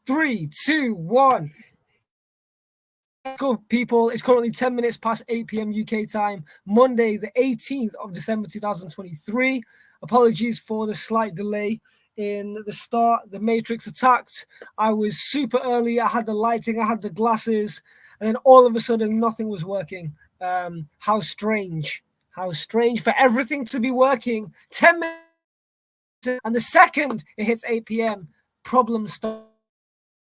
3, 2, 1. Cool, people. It's currently 10 minutes past 8 p.m. UK time, Monday, the 18th of December 2023. Apologies for the slight delay in the start. The Matrix attacked. I was super early. I had the lighting, I had the glasses, and then all of a sudden, nothing was working. How strange. How strange for everything to be working. 10 minutes, and the second it hits 8 p.m., problems start.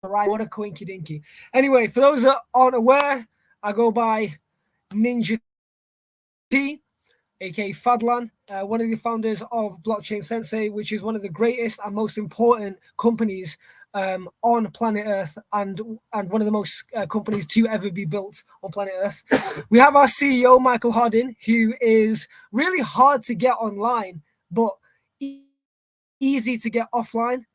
Right, what a coinky dinky. Anyway, for those that aren't aware, I go by Ninja T, aka Fadlan, one of the founders of Blockchain Sensei, which is one of the greatest and most important companies on planet Earth, and one of the most companies to ever be built on planet Earth. We have our CEO, Michael Hardin, who is really hard to get online, but easy to get offline.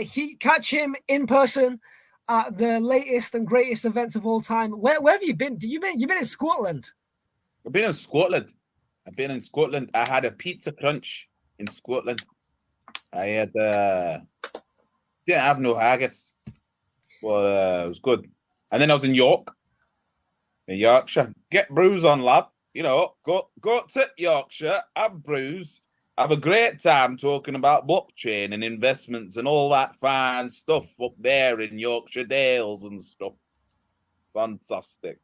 He catch him in person at the latest and greatest events of all time. Where have you been? You've been in Scotland? I've been in Scotland. I had a pizza crunch in Scotland. I had didn't have no haggis, but it was good. And then I was in Yorkshire. Get brews on, lad. You know, go to Yorkshire, have brews. Have a great time talking about blockchain and investments and all that fine stuff up there in Yorkshire Dales and stuff. Fantastic.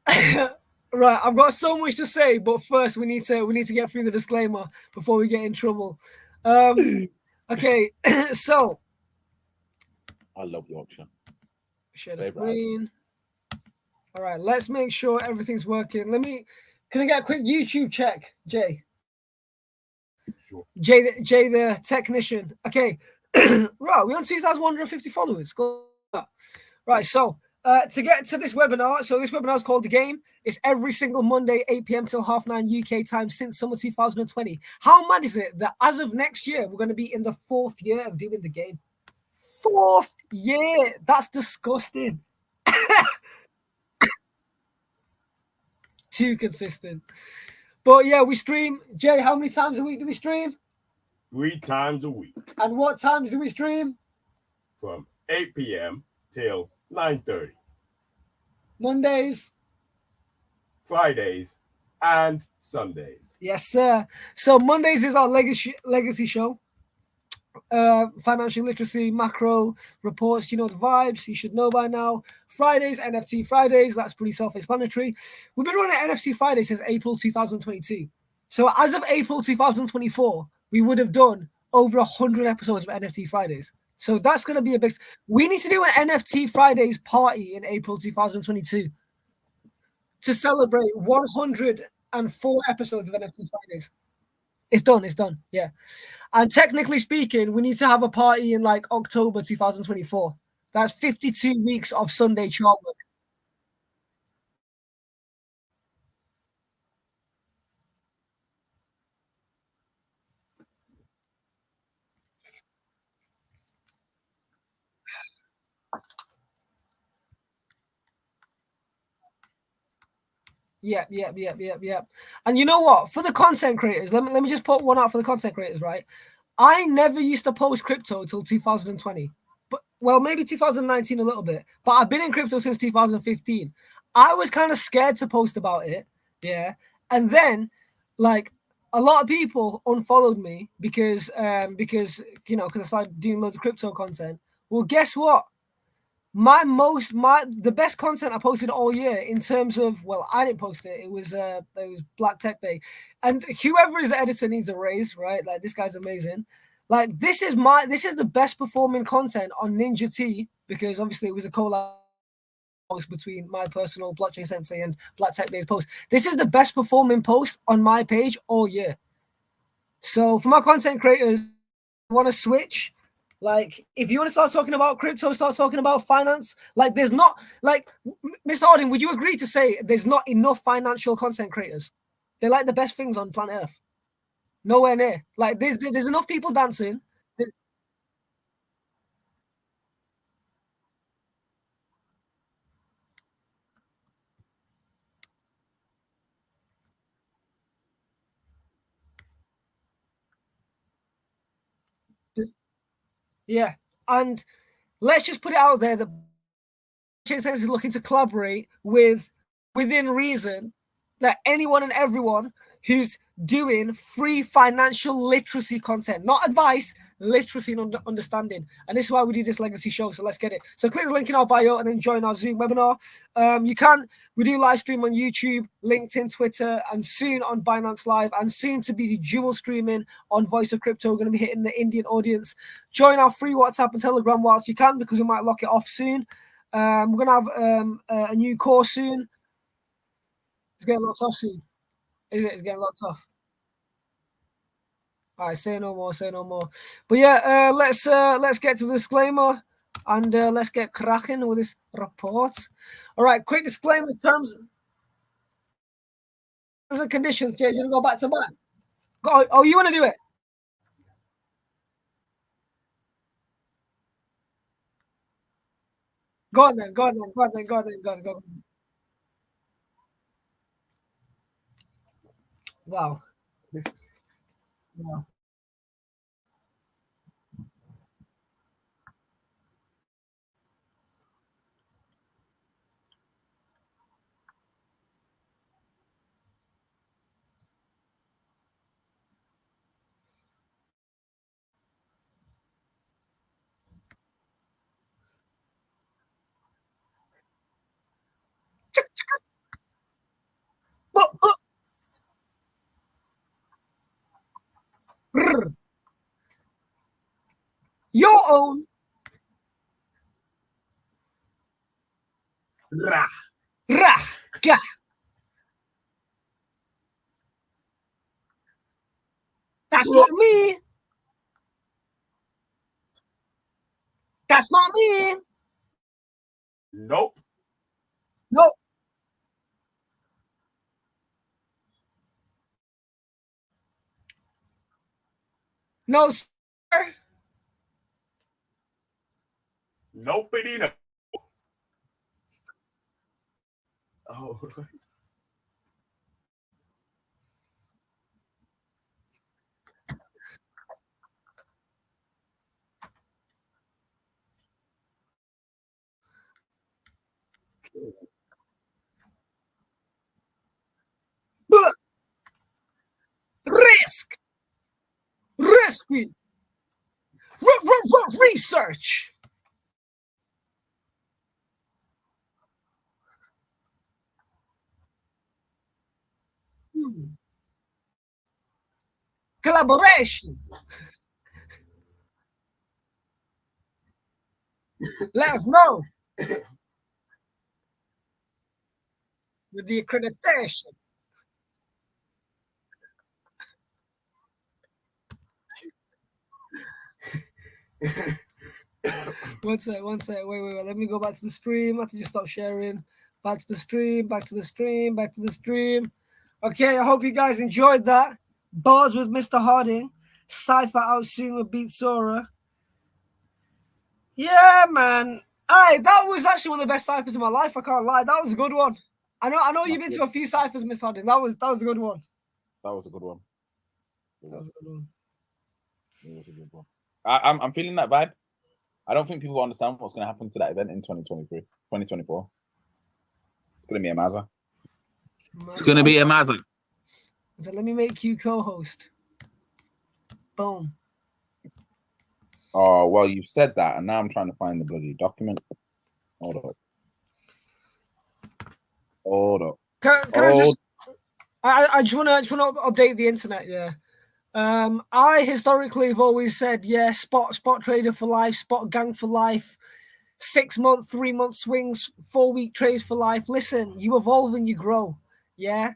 Right, I've got so much to say, but first we need to get through the disclaimer before we get in trouble. Okay, so I love Yorkshire. Share the screen. All right, let's make sure everything's working. Can I get a quick YouTube check, Jay? Sure. Jay the technician. Okay. Right, we're on 2,150 followers. Right, so to get to this webinar, this webinar is called The Game. It's every single Monday, 8 p.m. till 9:30 UK time since summer 2020. How mad is it that as of next year, we're going to be in the 4th year of doing The Game? 4th year! That's disgusting. Too consistent. But yeah, we stream. Jay, how many times a week do we stream? 3 times a week. And what times do we stream? From 8 p.m. till 9:30. Mondays, Fridays, and Sundays. Yes, sir. So Mondays is our legacy show. Financial literacy, macro reports, you know the vibes, you should know by now. Fridays, NFT Fridays, that's pretty self-explanatory. We've been running NFT Fridays since April 2022. So as of April 2024, we would have done over 100 episodes of NFT Fridays. So that's going to be a big... We need to do an NFT Fridays party in April 2022 to celebrate 104 episodes of NFT Fridays. It's done. Yeah. And technically speaking, we need to have a party in like October 2024. That's 52 weeks of Sunday chart work. Yep. And you know what? For the content creators, let me just put one out for the content creators, right? I never used to post crypto until 2020. But well, maybe 2019 a little bit. But I've been in crypto since 2015. I was kind of scared to post about it. Yeah. And then like a lot of people unfollowed me because I started doing loads of crypto content. Well, guess what? The best content I posted all year in terms of, well, I didn't post it. It was Black Tech Day, and whoever is the editor needs a raise, right? Like this guy's amazing. Like this is the best performing content on Ninja T because obviously it was a collab post between my personal Blockchain Sensei and Black Tech Day's post. This is the best performing post on my page all year. So for my content creators, want to switch. Like, if you want to start talking about crypto, start talking about finance. Like, there's not, like, Mr. Harding, would you agree to say there's not enough financial content creators? They're like the best things on planet Earth. Nowhere near. Like, there's enough people dancing. Yeah, and let's just put it out there that Blockchain is looking to collaborate with, within reason, that anyone and everyone who's doing free financial literacy content, not advice, literacy and understanding. And this is why we do this legacy show. So let's get it. So click the link in our bio and then join our Zoom webinar. We do live stream on YouTube, LinkedIn, Twitter, and soon on Binance Live, and soon to be the dual streaming on Voice of Crypto. We're going to be hitting the Indian audience. Join our free WhatsApp and Telegram whilst you can, because we might lock it off soon. We're going to have a new course soon. It's getting locked off soon. Is it? It's getting locked off. All right, say no more, say no more. But yeah, let's get to the disclaimer and let's get cracking with this report. All right, quick disclaimer in terms and conditions. Jay, you want to go back to back? Oh, you want to do it? Go on then. Wow. Wow. Your own. Rah. Rah. Gah. That's not me. That's not me. Nope. Nope. No, sir. Nobody know. Oh. But risk. Risky. Research. Collaboration. Let us know with the accreditation. One sec. Wait. Let me go back to the stream. I have to just stop sharing. Back to the stream. Okay, I hope you guys enjoyed that. Bars with Mr. Harding. Cypher out soon with Beat Sora. Yeah, man. That was actually one of the best ciphers in my life. I can't lie. That was a good one. I know you've been to a few ciphers, Mr. Harding. That was a good one. That was a good one. That was a good one. It was a good one. I'm feeling that vibe. I don't think people understand what's going to happen to that event in 2024. It's going to be a mazza. It's going to be a mazza. So let me make you co-host. Boom. Oh, well, you've said that, and now I'm trying to find the bloody document. Hold up. I just want to update the internet. Yeah. I historically have always said, yeah, spot trader for life, spot gang for life, 6 month, 3 month swings, 4 week trades for life. Listen, you evolve and you grow. Yeah.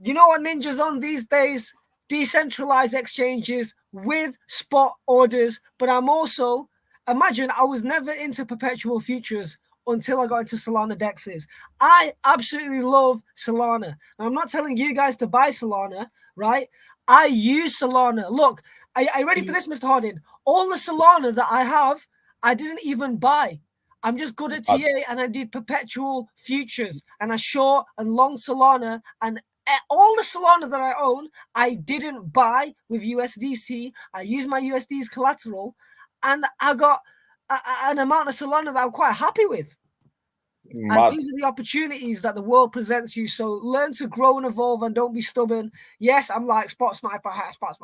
You know what Ninja's on these days? Decentralized exchanges with spot orders. But I'm also, imagine I was never into perpetual futures until I got into Solana dexes. I absolutely love Solana. And I'm not telling you guys to buy Solana, right? I use Solana. Look, are you ready for this, Mr. Harding? All the Solana that I have, I didn't even buy. I'm just good at TA and I did perpetual futures and I short and long Solana, and all the Solana that I own, I didn't buy with USDC. I use my USD as collateral. and I got an amount of Solana that I'm quite happy with. Mad. And these are the opportunities that the world presents you. So learn to grow and evolve and don't be stubborn. Yes, I'm like spot sniper, spot.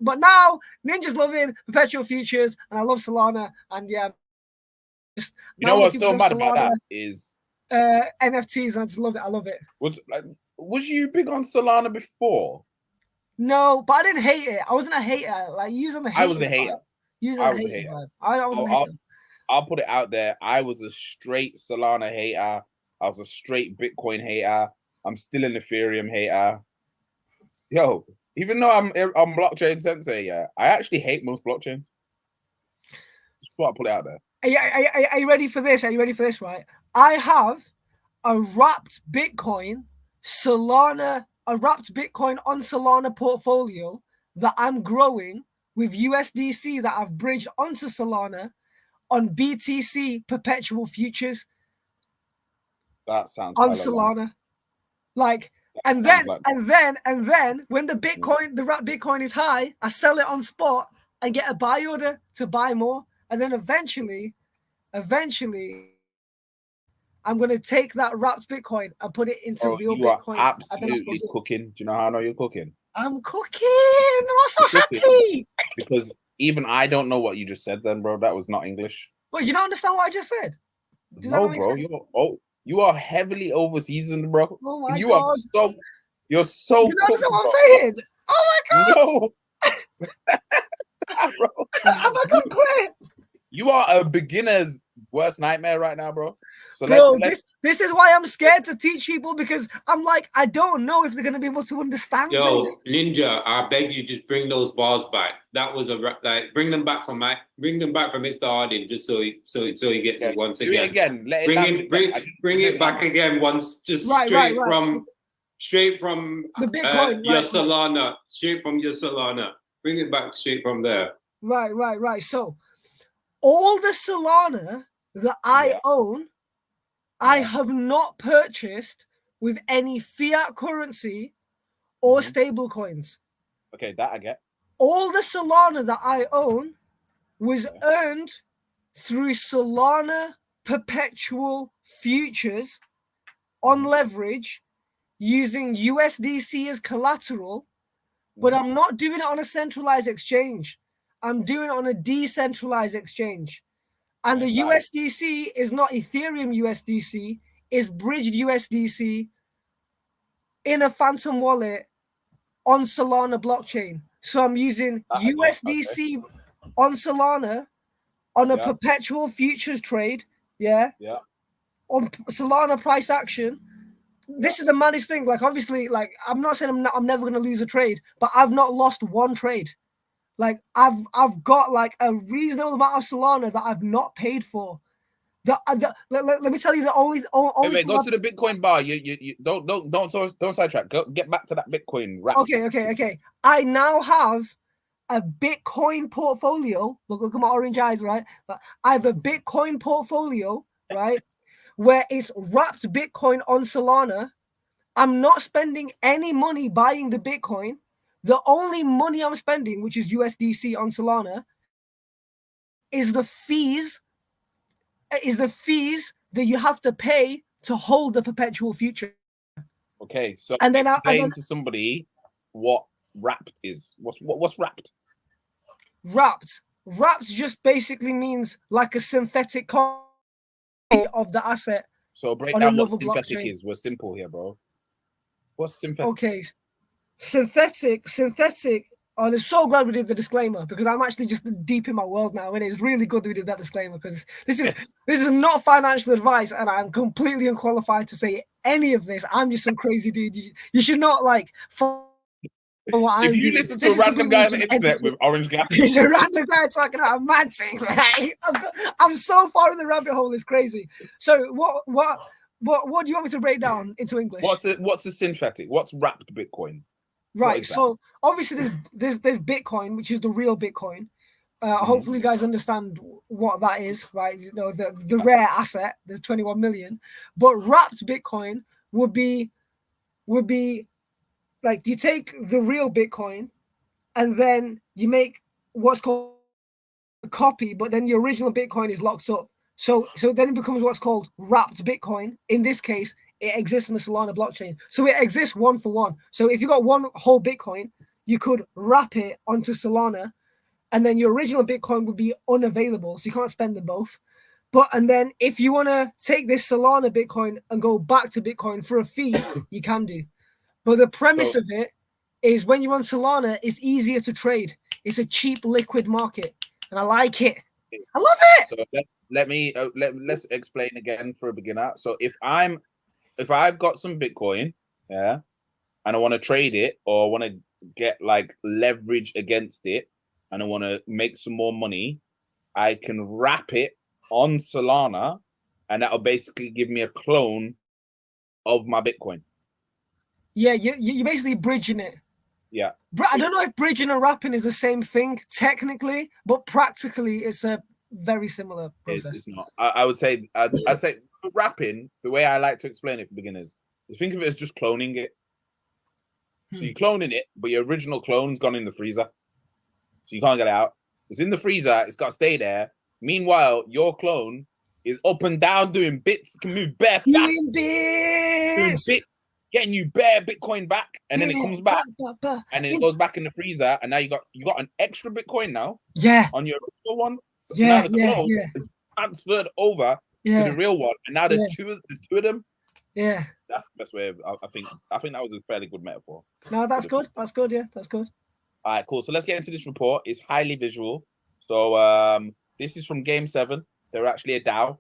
But now Ninja's loving perpetual futures, and I love Solana. And yeah, just You know what's looking so for mad some about Solana, that is NFTs, and I just love it. I love it. was you big on Solana before? No, but I didn't hate it. I wasn't a hater. Like you was on the hater. I was a hater. I was a hater. I wasn't a hater. I'll put it out there. I was a straight Solana hater. I was a straight Bitcoin hater. I'm still an Ethereum hater. Yo, even though I'm blockchain sensei, yeah, I actually hate most blockchains. Just thought I'd put it out there. Are you ready for this? Are you ready for this? Right. I have a wrapped Bitcoin on Solana portfolio that I'm growing with USDC that I've bridged onto Solana on BTC perpetual futures. That sounds on Solana. Like, and then when the wrapped Bitcoin is high, I sell it on spot and get a buy order to buy more. And then eventually, I'm going to take that wrapped Bitcoin and put it into real Bitcoin. You are absolutely cooking. Do you know how I know you're cooking? I'm cooking. I'm so happy. Because even I don't know what you just said then, bro. That was not English. Well, you don't understand what I just said? No, bro. You are heavily overseasoned, bro. Oh my you God. You're so you know what I'm saying? Oh my God. No. Bro. Have I come clear? You are a beginner's worst nightmare right now, bro. So bro, this is why I'm scared to teach people, because I'm like, I don't know if they're gonna be able to understand this. Ninja, I beg you, just bring those bars back. That was bring them back from Mr. Harding, just so he gets it once again. Do it again. Bring it back again once, just straight from the Bitcoin, your Solana, straight from your Solana. Bring it back straight from there. Right. So all the Solana that I own, I have not purchased with any fiat currency or stable coins. Okay, that I get. All the Solana that I own was earned through Solana perpetual futures on leverage using USDC as collateral, but I'm not doing it on a centralized exchange. I'm doing it on a decentralized exchange. And the USDC is not Ethereum USDC, it's bridged USDC in a phantom wallet on Solana blockchain. So I'm using USDC on Solana on a perpetual futures trade. Yeah. On Solana price action. This is the maddest thing. Like, obviously, like, I'm not saying I'm never going to lose a trade, but I've not lost one trade. Like, I've got like a reasonable amount of Solana that I've not paid for. Let me tell you the only wait, go to the Bitcoin bar. You don't sidetrack. Get back to that Bitcoin wrap. Okay. I now have a Bitcoin portfolio. Look at my orange eyes, right? But I have a Bitcoin portfolio, right, where it's wrapped Bitcoin on Solana. I'm not spending any money buying the Bitcoin. The only money I'm spending, which is USDC on Solana, is the fees that you have to pay to hold the perpetual future. Okay, so explain to somebody what wrapped is. What's wrapped? Wrapped just basically means like a synthetic copy of the asset. So break down what synthetic is. We're simple here, bro. What's synthetic? Okay, synthetic. Oh, I'm so glad we did the disclaimer, because I'm actually just deep in my world now, and it's really good that we did that disclaimer, because this is not financial advice, and I'm completely unqualified to say any of this. I'm just some crazy dude. You should not like. If you listen to a random guy on the internet with orange glasses, he's a random guy talking about mad things. I'm so far in the rabbit hole. It's crazy. So what do you want me to break down into English? What's a synthetic? What's wrapped Bitcoin? Right. So obviously there's Bitcoin, which is the real Bitcoin. Hopefully you guys understand what that is, right? You know, the rare asset. There's 21 million, but wrapped Bitcoin would be like, you take the real Bitcoin and then you make what's called copy, but then the original Bitcoin is locked up. So then it becomes what's called wrapped Bitcoin. In this case, it exists on the Solana blockchain. So it exists one for one. So if you got one whole Bitcoin, you could wrap it onto Solana, and then your original Bitcoin would be unavailable. So you can't spend them both. And then if you want to take this Solana Bitcoin and go back to Bitcoin for a fee, you can do. But the premise of it is when you're on Solana, it's easier to trade. It's a cheap liquid market, and I like it. I love it. So let's explain again for a beginner. So if I've got some Bitcoin, yeah, and I want to trade it or want to get like leverage against it, and I want to make some more money, I can wrap it on Solana, and that'll basically give me a clone of my Bitcoin. Yeah, you're basically bridging it. Yeah. I don't know if bridging and wrapping is the same thing technically, but practically it's a very similar process. It's not. I would say I'd say wrapping, the way I like to explain it for beginners, is think of it as just cloning it. So you're cloning it, but your original clone's gone in the freezer. So you can't get it out. It's in the freezer, it's got to stay there. Meanwhile, your clone is up and down doing bits, can move bare fast. Doing bits. Getting you bare Bitcoin back, and then it comes back, and then it goes back in the freezer, and now you got an extra Bitcoin now. Yeah. On your original one. So yeah. now the clone is transferred over to the real one, and now there's two of them. Yeah. That's the best way. I think that was a fairly good metaphor. No, that's good. That's good. Yeah, that's good. All right, cool. So let's get into this report. It's highly visual. So this is from Game 7. They're actually a DAO.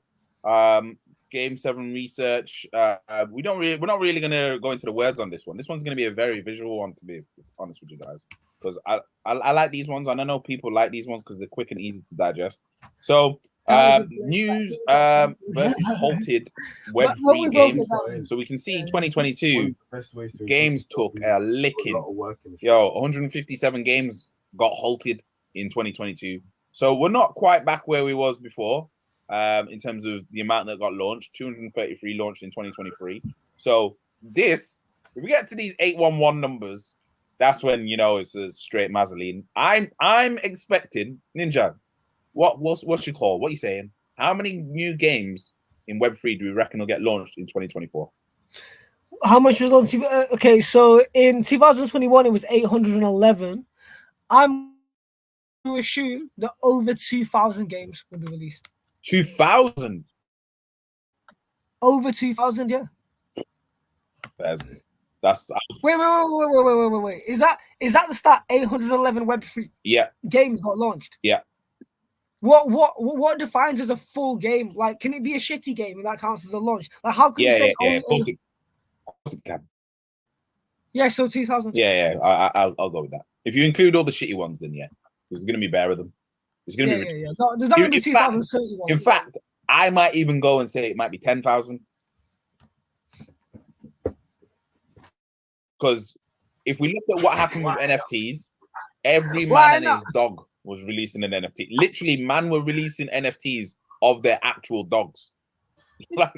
Game 7 research. We're not really gonna go into the words on this one. This one's gonna be a very visual one, to be honest with you guys, because I like these ones, and I know people like these ones because they're quick and easy to digest. So news versus halted Web3 games. So we can see 2022 games took a licking. 157 games got halted in 2022. So we're not quite back where we was before. In terms of the amount that got launched, 233 launched in 2023. So if we get to these 811 numbers, that's when it's a straight mazzoline. I'm expecting Ninja. What's your call? What are you saying? How many new games in Web3 do we reckon will get launched in 2024? How much was launched? Okay, so in 2021 it was 811. I'm to assume that over 2,000 games will be released. 2,000. Over 2,000, yeah. That's Wait. Is that the stat? 811 Web3 games got launched. Yeah. What defines as a full game? Like, can it be a shitty game and that counts as a launch? Like, how can you say of course it can. Yeah, so 2,000. Yeah. I'll go with that. If you include all the shitty ones, then there's gonna be bare of them. It's gonna be ridiculous. No, there's not gonna be 2,031. In fact, I might even go and say it might be 10,000. Because if we look at what happened with NFTs, every man and his dog was releasing an NFT. Literally, man were releasing NFTs of their actual dogs. like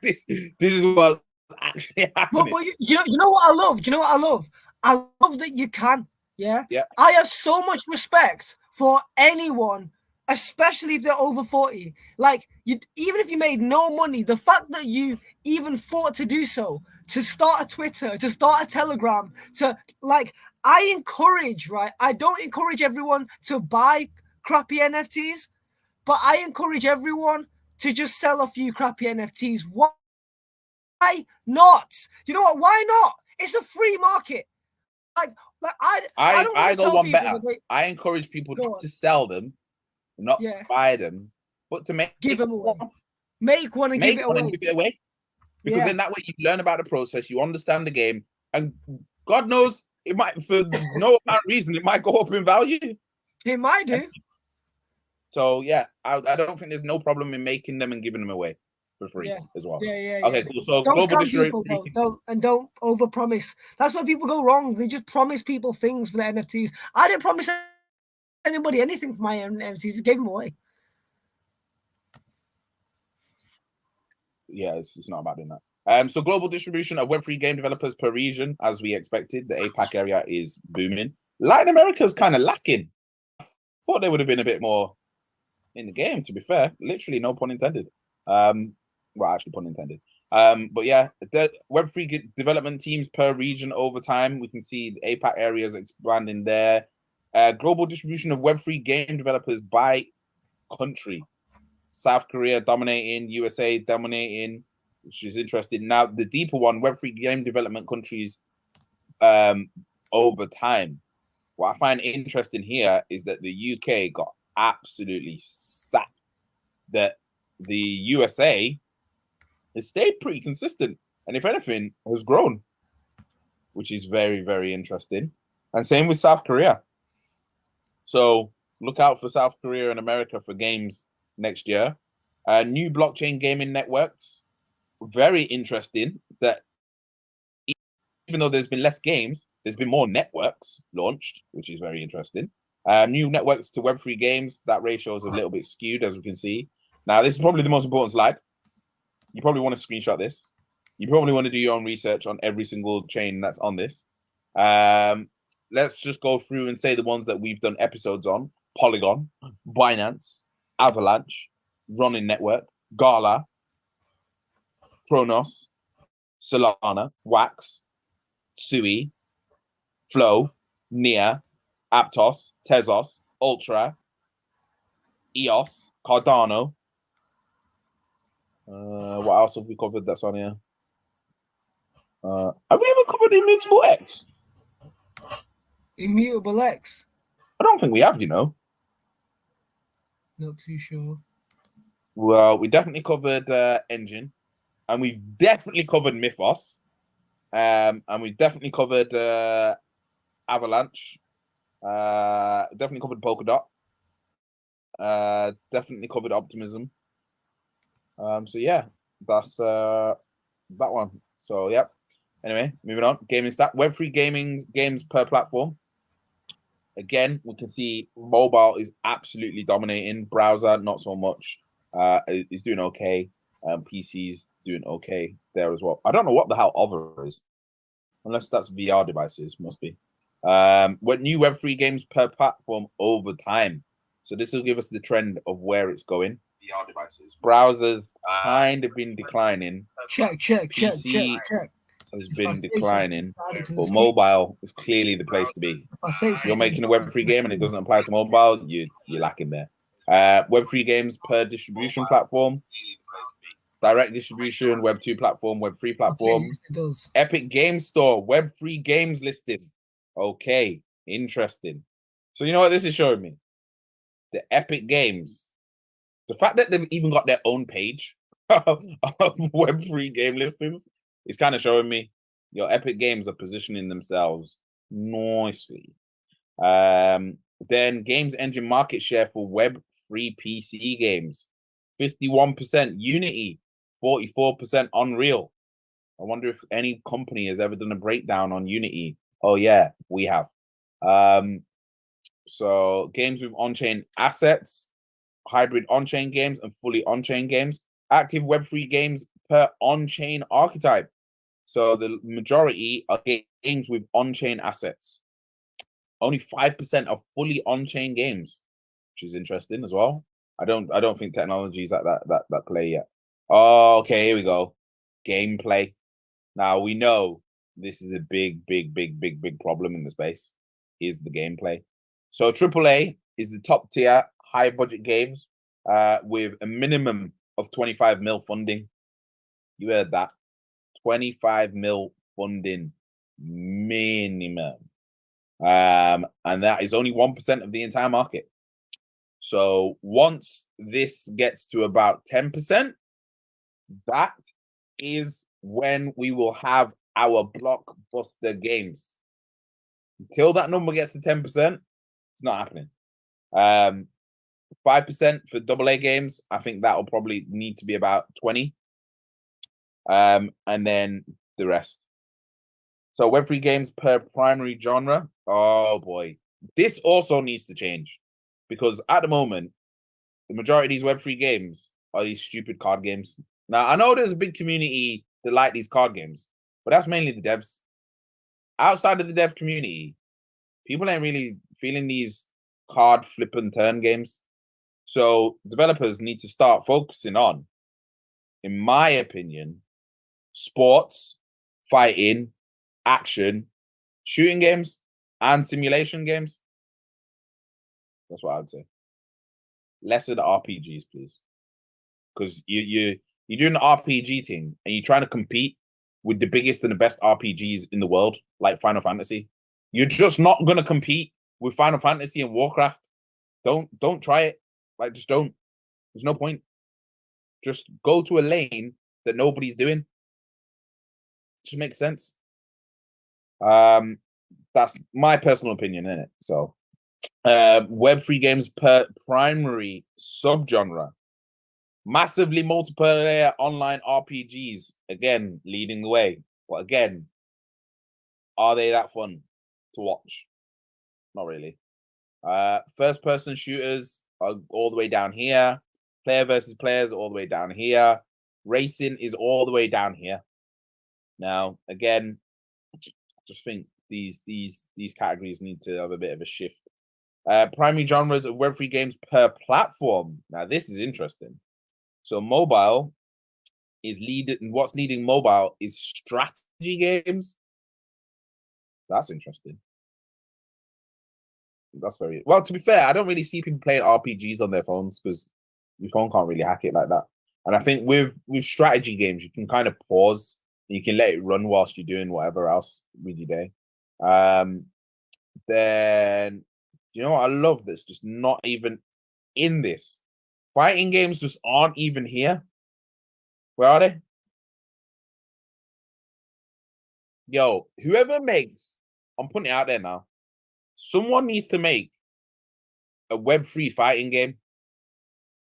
this is what actually happening. But you know what I love? Do you know what I love? I love that you can. Yeah. I have so much respect for anyone, especially if they're over 40. Like, even if you made no money, the fact that you even thought to do so, to start a Twitter, to start a Telegram, I encourage, right? I don't encourage everyone to buy crappy NFTs, but I encourage everyone to just sell a few crappy NFTs. Why not? You know what? Why not? It's a free market. I go one better. I encourage people not to sell them, not to buy them, but to give them away. Make one and give it away. Because then that way you learn about the process, you understand the game, and God knows it might, for no apparent reason, it might go up in value. It might do. So I don't think there's no problem in making them and giving them away for free as well. Okay, cool. So don't scam people, don't overpromise. That's where people go wrong. They just promise people things for the NFTs. I didn't promise anybody anything for my NFTs. Just gave them away. Yeah, it's not about doing that. So global distribution of Web3 game developers per region, as we expected. The APAC area is booming. Latin America is kind of lacking. thought they would have been a bit more in the game, to be fair. Literally, no pun intended. Well, actually, pun intended. But yeah, the Web3 development teams per region over time. We can see the APAC areas expanding there. Global distribution of Web3 game developers by country. South Korea dominating, USA dominating, which is interesting. Now, the deeper one, Web3 game development countries over time. What I find interesting here is that the UK got absolutely sacked. That the USA has stayed pretty consistent, and if anything, has grown, which is very, very interesting. And same with South Korea. So look out for South Korea and America for games next year. New blockchain gaming networks. Very interesting that even though there's been less games, there's been more networks launched, which is very interesting. New networks to Web3 games. That ratio is a little bit skewed, as we can see. Now, this is probably the most important slide. You probably want to screenshot this. You probably want to do your own research on every single chain that's on this. Let's just go through and say the ones that we've done episodes on. Polygon, Binance, Avalanche, Ronin Network, Gala, Kronos, Solana, Wax, Sui, Flow, Nia, Aptos, Tezos, Ultra, EOS, Cardano. What else have we covered that's on here? Have we ever covered Immutable X? Immutable X? I don't think we have, you know. Not too sure. Well, we definitely covered Engine, and we've definitely covered Mythos, and we've definitely covered Avalanche, definitely covered Polkadot, definitely covered Optimism. So yeah, that's that one. So yeah. Anyway, moving on. Gaming stat. Web3 gaming games per platform. Again, we can see mobile is absolutely dominating. Browser, not so much. Is doing okay. PC's doing okay there as well. I don't know what the hell other is, unless that's VR devices. Must be. What new Web3 games per platform over time. So this will give us the trend of where it's going. VR devices. Browsers kind of been declining. Check. PC has been declining, but mobile is clearly the place to be. If you're making a Web3 game and it doesn't apply to mobile, you're lacking there. Web3 games per distribution platform. Direct distribution, Web2 platform, Web3 platform. Okay, yes, it does. Epic Game Store, Web3 games listed. Okay, interesting. So you know what this is showing me? The Epic Games. The fact that they've even got their own page of Web3 game listings is kind of showing me your Epic Games are positioning themselves nicely. Then Games Engine market share for Web3 PC games, 51% Unity, 44% Unreal. I wonder if any company has ever done a breakdown on Unity. Oh yeah, we have. So games with on-chain assets, hybrid on-chain games, and fully on-chain games. Active Web3 games per on-chain archetype. So the majority are games with on-chain assets. Only 5% are fully on-chain games, which is interesting as well. I don't think technology is at that play yet. Oh, okay, here we go. Gameplay. Now we know this is a big problem in the space. Is the gameplay. So AAA is the top tier high budget games with a minimum of 25 mil funding. You heard that. 25 mil funding minimum. And that is only 1% of the entire market. So once this gets to about 10%, that is when we will have our blockbuster games. Until that number gets to 10%, it's not happening. 5% for AA games. I think that'll probably need to be about 20. And then the rest. So Web3 games per primary genre. Oh boy. This also needs to change. Because at the moment, the majority of these Web3 games are these stupid card games. Now, I know there's a big community that like these card games, but that's mainly the devs. Outside of the dev community, people ain't really feeling these card flip and turn games. So developers need to start focusing on, in my opinion, sports, fighting, action, shooting games, and simulation games. That's what I'd say. Less of the RPGs, please. Because you're doing an RPG thing and you're trying to compete with the biggest and the best RPGs in the world, like Final Fantasy. You're just not gonna compete with Final Fantasy and Warcraft. Don't try it. Like, just don't. There's no point. Just go to a lane that nobody's doing. Just makes sense. That's my personal opinion in it. So, Web3 games per primary subgenre. Massively multiplayer online RPGs, again, leading the way. But again, are they that fun to watch? Not really. First-person shooters are all the way down here. Player versus players all the way down here. Racing is all the way down here. Now, again, I just think these categories need to have a bit of a shift. Primary genres of Web3 games per platform. Now, this is interesting. So mobile is leading. What's leading mobile is strategy games. That's interesting. That's very well. To be fair, I don't really see people playing RPGs on their phones because your phone can't really hack it like that. And I think with strategy games, you can kind of pause. You can let it run whilst you're doing whatever else with your day. Then you know what I love that's just not even in this. Fighting games just aren't even here. Where are they? Yo, whoever makes, I'm putting it out there now. Someone needs to make a Web3 fighting game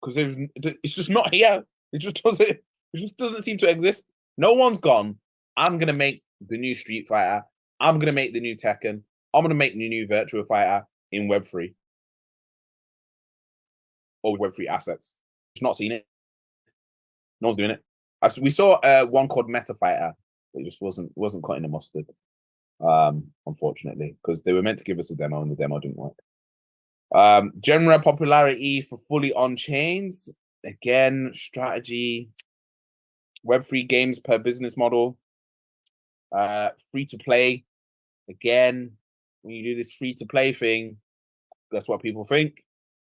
because it's just not here. It just doesn't seem to exist. No one's gone. I'm gonna make the new Street Fighter. I'm gonna make the new Tekken. I'm gonna make the new Virtua Fighter in Web3 or Web3 assets. Just not seen it. No one's doing it. We saw one called Meta Fighter. It just wasn't cutting the mustard, unfortunately, because they were meant to give us a demo and the demo didn't work. Genre popularity for fully on chains. Again, strategy. Web3 games per business model. Free to play. Again, when you do this free to play thing, that's what people think.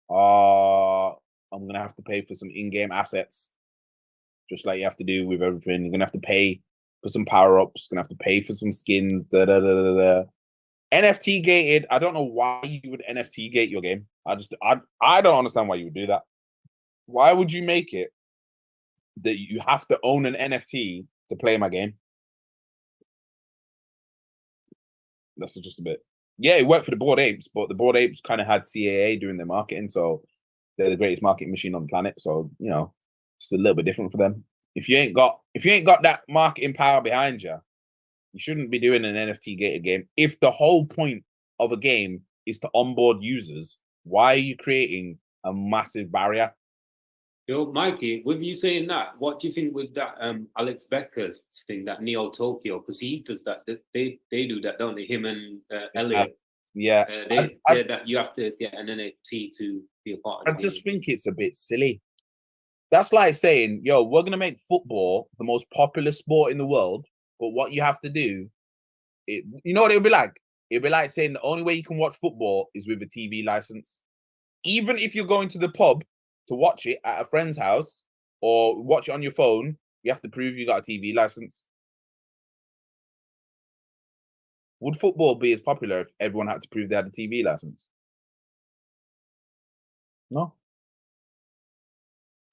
I'm gonna have to pay for some in-game assets, just like you have to do with everything. You're gonna have to pay for some power-ups. Gonna have to pay for some skins. NFT gated. I don't know why you would NFT gate your game. I don't understand why you would do that. Why would you make it that you have to own an NFT to play my game? That's just a bit. Yeah, it worked for the Bored Apes, but the Bored Apes kind of had CAA doing their marketing, so they're the greatest marketing machine on the planet. So it's a little bit different for them. If you ain't got that marketing power behind you, you shouldn't be doing an NFT gated game. If the whole point of a game is to onboard users, why are you creating a massive barrier? Yo, Mikey, with you saying that, what do you think with that Alex Becker's thing, that Neo Tokyo? Because he does that. They do that, don't they? Him and Elliot. Yeah. That you have to get an NFT to be a part of I just think it's a bit silly. That's like saying, yo, we're going to make football the most popular sport in the world, but what you have to do, you know what it would be like? It'd be like saying the only way you can watch football is with a TV license. Even if you're going to the pub to watch it at a friend's house or watch it on your phone, you have to prove you got a TV license. Would football be as popular if everyone had to prove they had a TV license? No.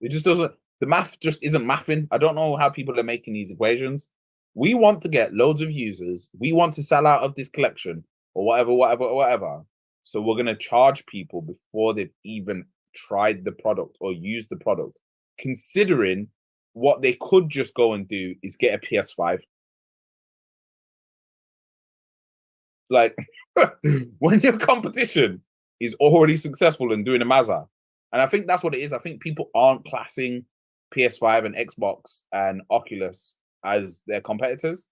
It just doesn't. The math just isn't mathing. I don't know how people are making these equations. We want to get loads of users. We want to sell out of this collection or whatever. So we're going to charge people before they've even tried the product or used the product, considering what they could just go and do is get a PS5. Like, when your competition is already successful and doing a Mazza, and I think that's what it is. I think people aren't classing PS5 and Xbox and Oculus as their competitors,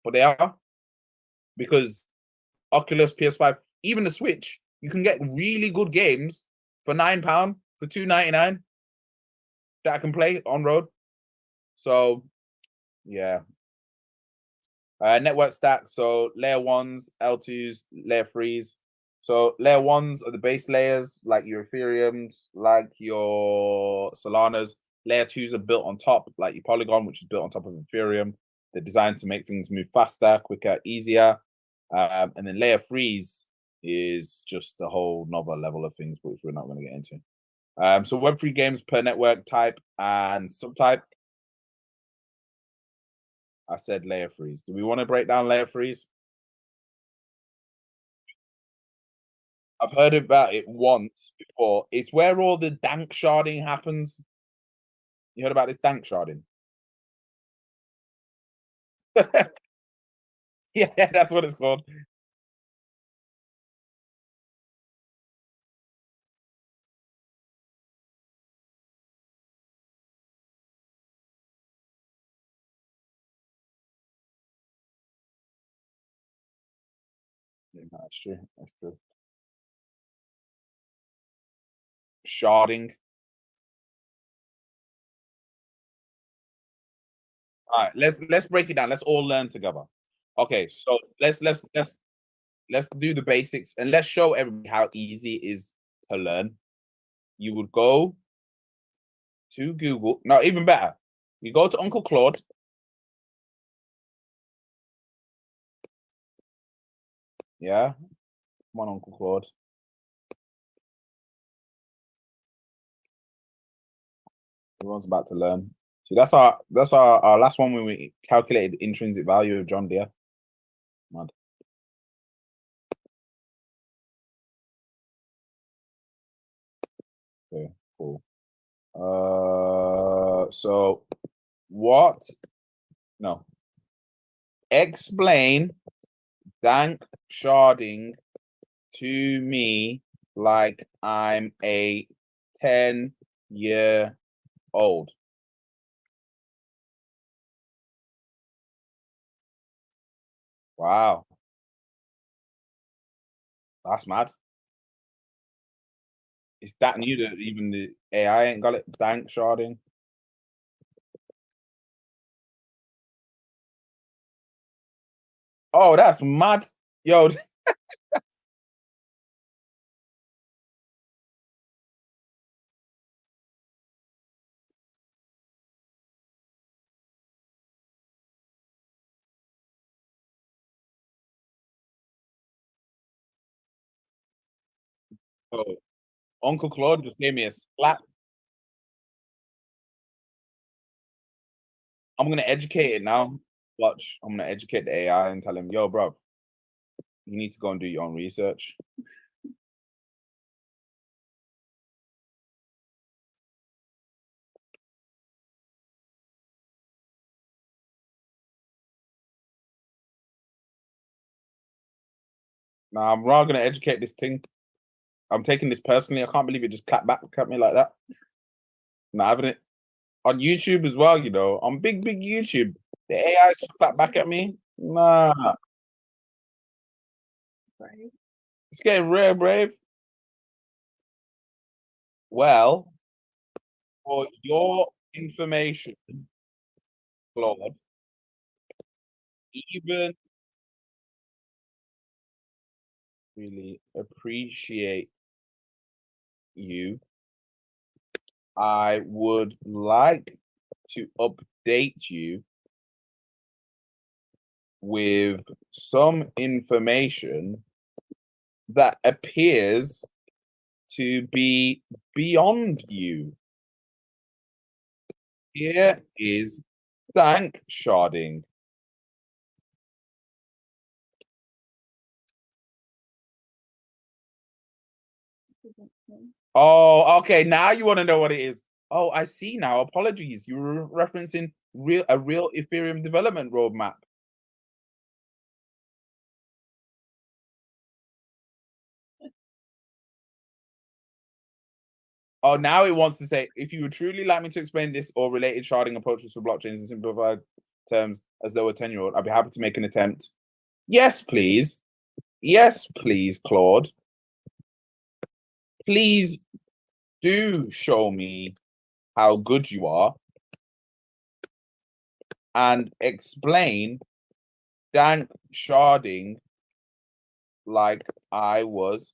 but they are, because Oculus, PS5, even the Switch, You can get really good games for £9, for £2.99 that I can play on road. So, yeah. Network stack. So layer 1s, L2s, layer 3s. So layer 1s are the base layers, like your Ethereums, like your Solanas. Layer 2s are built on top, like your Polygon, which is built on top of Ethereum. They're designed to make things move faster, quicker, easier. And then layer 3s is just a whole novel level of things, which we're not going to get into. So Web3 games per network type and subtype. I said layer 3s. Do we want to break down layer 3s? I've heard about it once before. It's where all the dank sharding happens. You heard about this dank sharding? Yeah, that's what it's called. Yeah, that's true. That's true. Sharding. All right, let's break it down. Let's all learn together. Okay, so let's do the basics and let's show everybody how easy it is to learn. You would go to Google. No, even better. You go to Uncle Claude. Yeah. Come on, Uncle Claude. Everyone's about to learn. So that's our last one when we calculated the intrinsic value of John Deere. Mad. Okay, cool. So what? No. Explain dank sharding to me like I'm a 10-year-old. Wow. That's mad. It's that new that even the AI ain't got it. Dank sharding. Oh, that's mad. Yo. Oh, Uncle Claude just gave me a slap. I'm gonna educate it now. Watch. I'm gonna educate the AI and tell him, yo, bro, you need to go and do your own research. Nah, I'm not gonna educate this thing. I'm taking this personally. I can't believe it just clapped back at me like that. Nah, having it on YouTube as well, you know, on big YouTube. The AI just clapped back at me. Nah, it's getting rare, brave. Well, for your information, Claude, even really appreciate you. I would like to update you with some information that appears to be beyond you. Here is dank sharding. Oh, okay. Now you want to know what it is. Oh, I see now. Apologies. You were referencing a real Ethereum development roadmap. Oh, now it wants to say, if you would truly like me to explain this or related sharding approaches for blockchains in simplified terms as though a 10-year-old, I'd be happy to make an attempt. Yes, please. Yes, please, Claude. please do show me how good you are and explain dank sharding like I was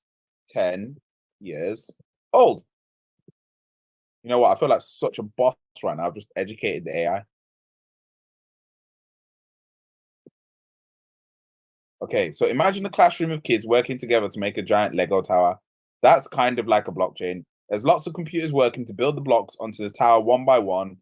10 years old. You know what? I feel like such a boss right now. I've just educated the AI. Okay, so imagine a classroom of kids working together to make a giant Lego tower. That's kind of like a blockchain. There's lots of computers working to build the blocks onto the tower one by one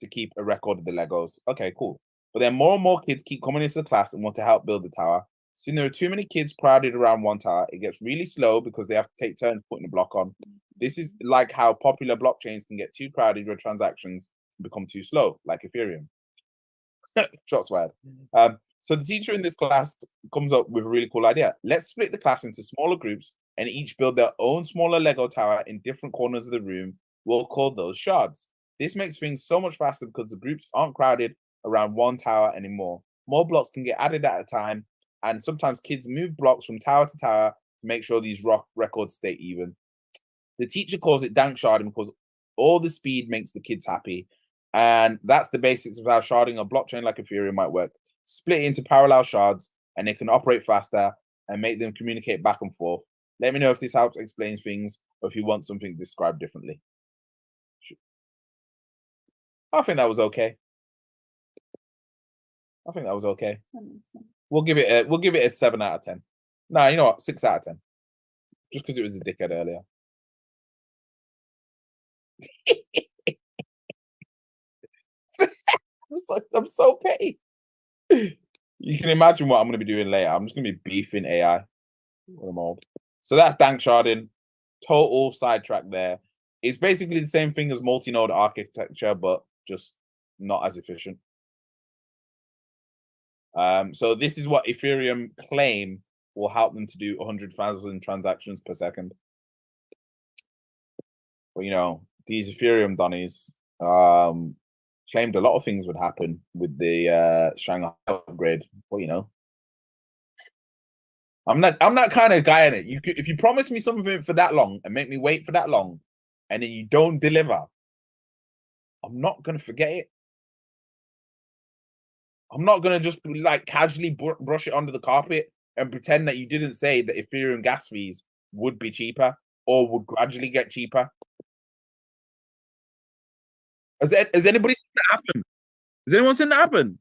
to keep a record of the Legos. Okay, cool. But then more and more kids keep coming into the class and want to help build the tower. Soon there are too many kids crowded around one tower. It gets really slow because they have to take turns putting the block on. This is like how popular blockchains can get too crowded where transactions become too slow, like Ethereum. Shots fired. So the teacher in this class comes up with a really cool idea. Let's split the class into smaller groups and each build their own smaller Lego tower in different corners of the room. We'll call those shards. This makes things so much faster because the groups aren't crowded around one tower anymore. More blocks can get added at a time, and sometimes kids move blocks from tower to tower to make sure these rock records stay even. The teacher calls it dank sharding because all the speed makes the kids happy. And that's the basics of how sharding a blockchain like Ethereum might work. Split into parallel shards and they can operate faster and make them communicate back and forth. Let me know if this helps explain things or if you want something described differently. I think that was okay. I think that was okay. We'll give it a 7 out of 10. No, you know what? 6 out of 10. Just because it was a dickhead earlier. I'm so petty. You can imagine what I'm going to be doing later. I'm just going to be beefing AI when I'm old. So that's dank sharding. Total sidetrack there. It's basically the same thing as multi-node architecture, but just not as efficient. So this is what Ethereum claim will help them to do 100,000 transactions per second. But you know, these Ethereum Donnies claimed a lot of things would happen with the Shanghai upgrade. Well, you know, I'm not kind of guy in it. You could, if you promise me something for that long and make me wait for that long, and then you don't deliver, I'm not gonna forget it. I'm not gonna just like casually brush it under the carpet and pretend that you didn't say that Ethereum gas fees would be cheaper or would gradually get cheaper. Has anybody seen that happen? Has anyone seen that happen?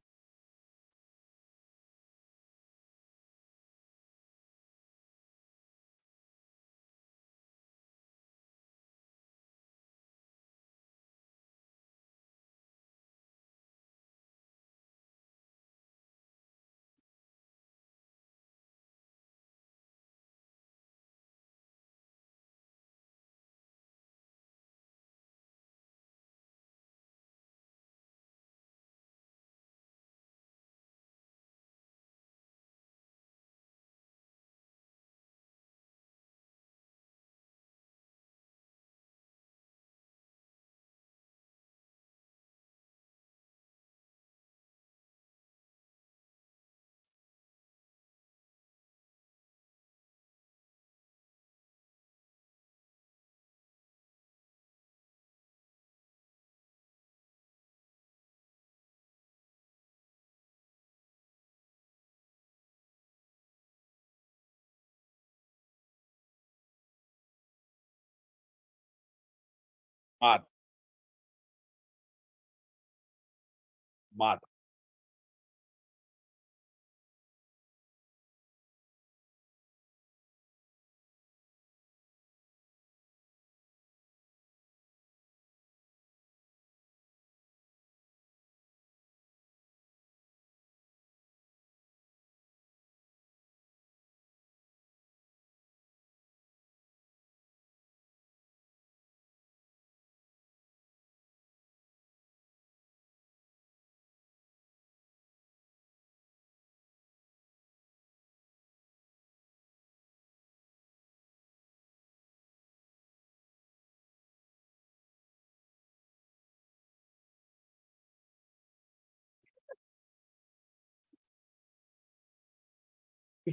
Mad, mad.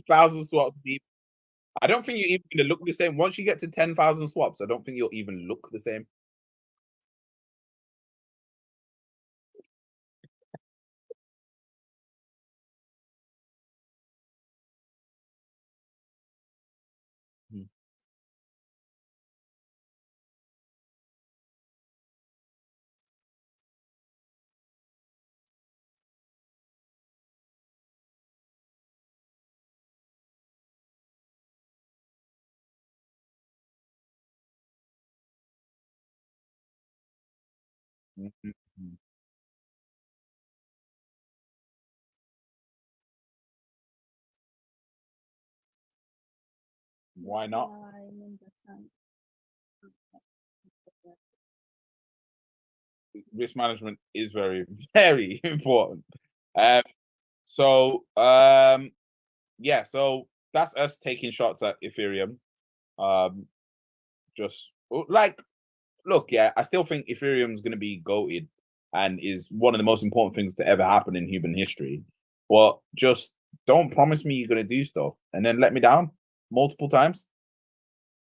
Thousands of deep. I don't think you even gonna look the same. Once you get to 10,000 swaps, I don't think you'll even look the same. Hmm. Mhm. Why not? Risk management is very, very important. So yeah, so that's us taking shots at Ethereum. Just like, look, yeah, I still think Ethereum's going to be goated and is one of the most important things to ever happen in human history. But just don't promise me you're going to do stuff and then let me down multiple times.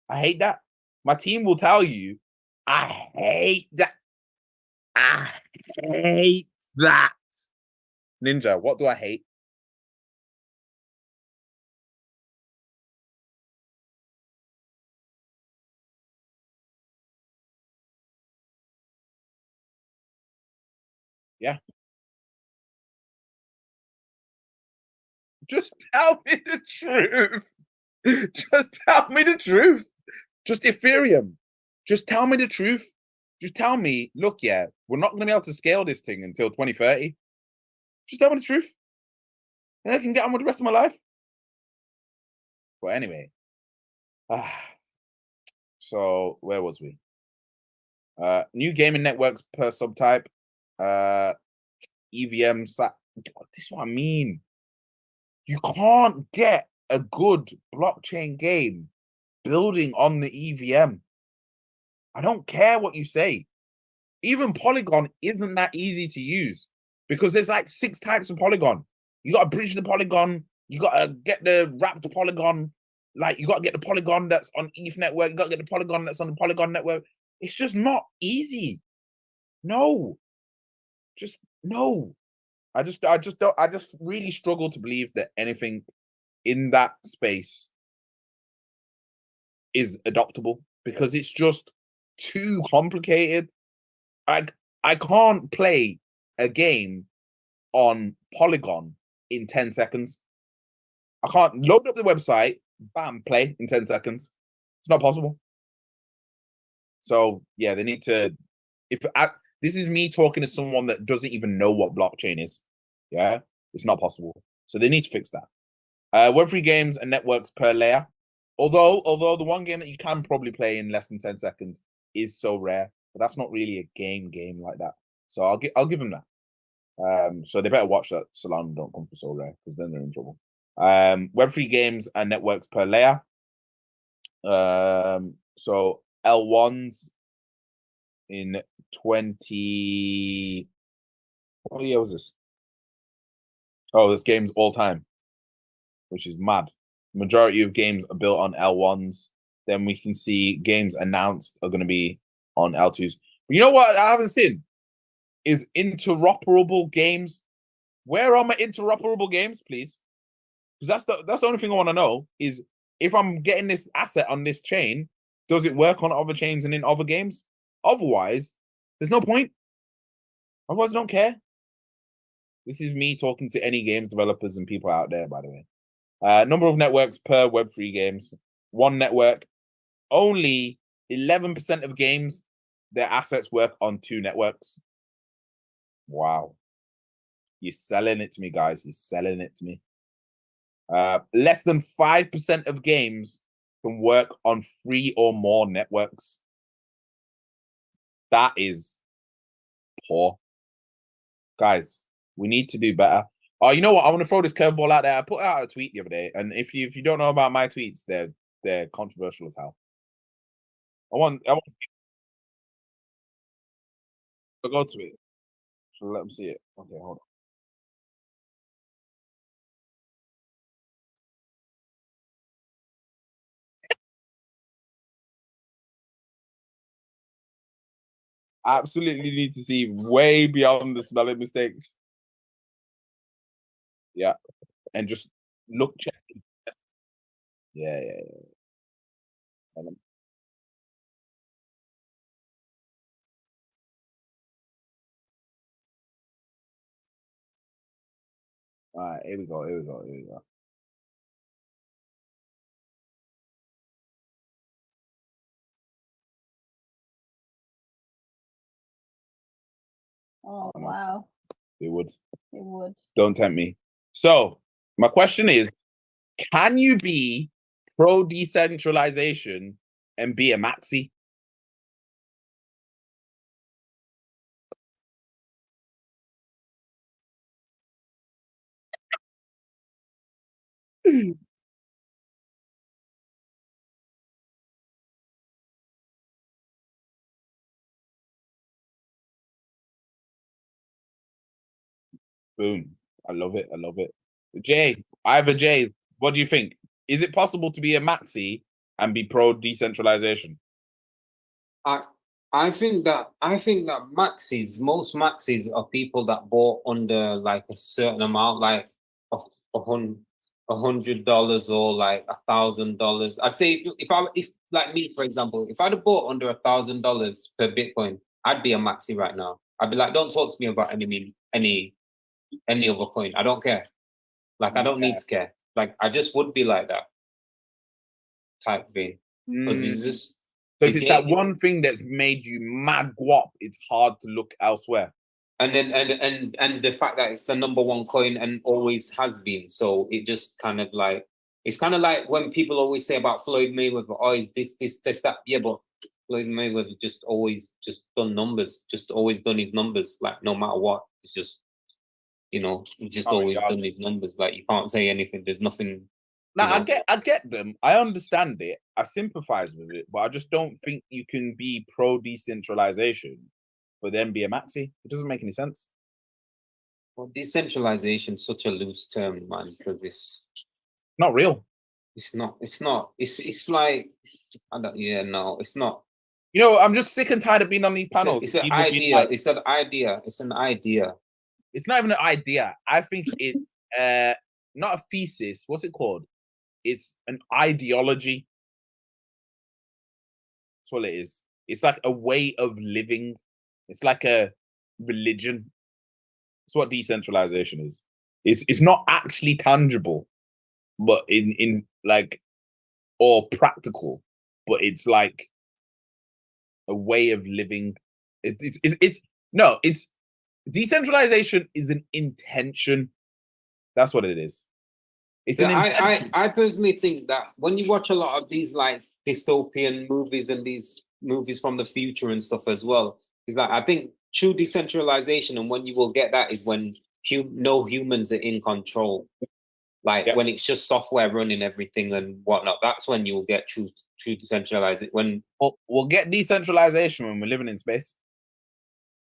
I hate that. My team will tell you, I hate that. I hate that. Ninja, what do I hate? Yeah. Just tell me the truth. Just tell me the truth. Just Ethereum. Just tell me the truth. Just tell me, look, yeah, we're not going to be able to scale this thing until 2030. Just tell me the truth. And I can get on with the rest of my life. But anyway. So where was we? New gaming networks per subtype. EVM. This is what I mean. You can't get a good blockchain game building on the EVM. I don't care what you say. Even Polygon isn't that easy to use because there's like 6 types of Polygon. You got to bridge the Polygon. You got to get the wrapped Polygon. Like, you got to get the Polygon that's on ETH network. You got to get the Polygon that's on the Polygon network. It's just not easy. No. Just no. I just really struggle to believe that anything in that space is adoptable because it's just too complicated. I can't play a game on Polygon in 10 seconds. I can't load up the website, bam, play in 10 seconds. It's not possible. So yeah, they need to. This is me talking to someone that doesn't even know what blockchain is. Yeah, it's not possible. So they need to fix that. Web3 games and networks per layer. Although the one game that you can probably play in less than 10 seconds is so rare, but that's not really a game like that. So I'll give them that. So they better watch that Solana don't come for so rare because then they're in trouble. Web3 games and networks per layer. So L1s in 20. What year was this? Oh, this game's all time, which is mad. Majority of games are built on L1s. Then we can see games announced are going to be on L2s. But you know what I haven't seen is interoperable games. Where are my interoperable games, please? Because that's the only thing I want to know is if I'm getting this asset on this chain, does it work on other chains and in other games? Otherwise, there's no point. Otherwise, I don't care. This is me talking to any games developers and people out there, by the way. Number of networks per Web3 games. One network. Only 11% of games, their assets work on 2 networks. Wow. You're selling it to me, guys. You're selling it to me. Less than 5% of games can work on 3 or more networks. That is poor. Guys, we need to do better. Oh, you know what? I want to throw this curveball out there. I put out a tweet the other day, and if you don't know about my tweets, they're controversial as hell. I want to go to it. So let them see it. Okay, hold on. absolutely need to see way beyond the spelling mistakes. Yeah, and just look, check. Yeah, yeah, yeah. All right, here we go. Here we go. Here we go. Oh no. wow, It would. it would. Don't tempt me. So my question is, can you be pro decentralization and be a maxi? Boom. I love it. I love it. Jay, Ivor Jay, what do you think? Is it possible to be a maxi and be pro decentralization? I I think that most maxis are people that bought under like a certain amount, like a, $100 or like $1,000. I'd say if like me, for example, if I'd have bought under $1,000 per Bitcoin, I'd be a maxi right now. I'd be like, don't talk to me about any other coin. I don't care. Like I don't need to care. Like I just would be like that type thing. Because it's just So if it's that one thing that's made you mad guap, it's hard to look elsewhere. And then and the fact that it's the number one coin and always has been, so it just kind of like it's kind of like when people always say about Floyd Mayweather, oh, is this that, yeah, but Floyd Mayweather just always just done numbers, just always done his numbers, like no matter what, it's just he's just always done his numbers. Like you can't say anything. There's nothing. No, I get them. I understand it. I sympathize with it, but I just don't think you can be pro decentralization but then be a maxi. It doesn't make any sense. Well, decentralization is such a loose term, man, because it's not real. It's not. It's like I don't. Yeah, no, it's not. I'm just sick and tired of being on these panels. It's an idea. Like, it's an idea. It's an idea. It's not even an idea. I think it's not a thesis. What's it called? It's an ideology. That's what it is. It's like a way of living. It's like a religion. It's what decentralization is. It's not actually tangible, but in like or practical, but it's like a way of living. It's decentralization is an intention. That's what it is. It's an intention. I personally think that when you watch a lot of these like dystopian movies and these movies from the future and stuff as well, is that I think true decentralization, and when you will get that is when no humans are in control. Like when it's just software running everything and whatnot, that's when you'll get true decentralization. When we'll get decentralization when we're living in space.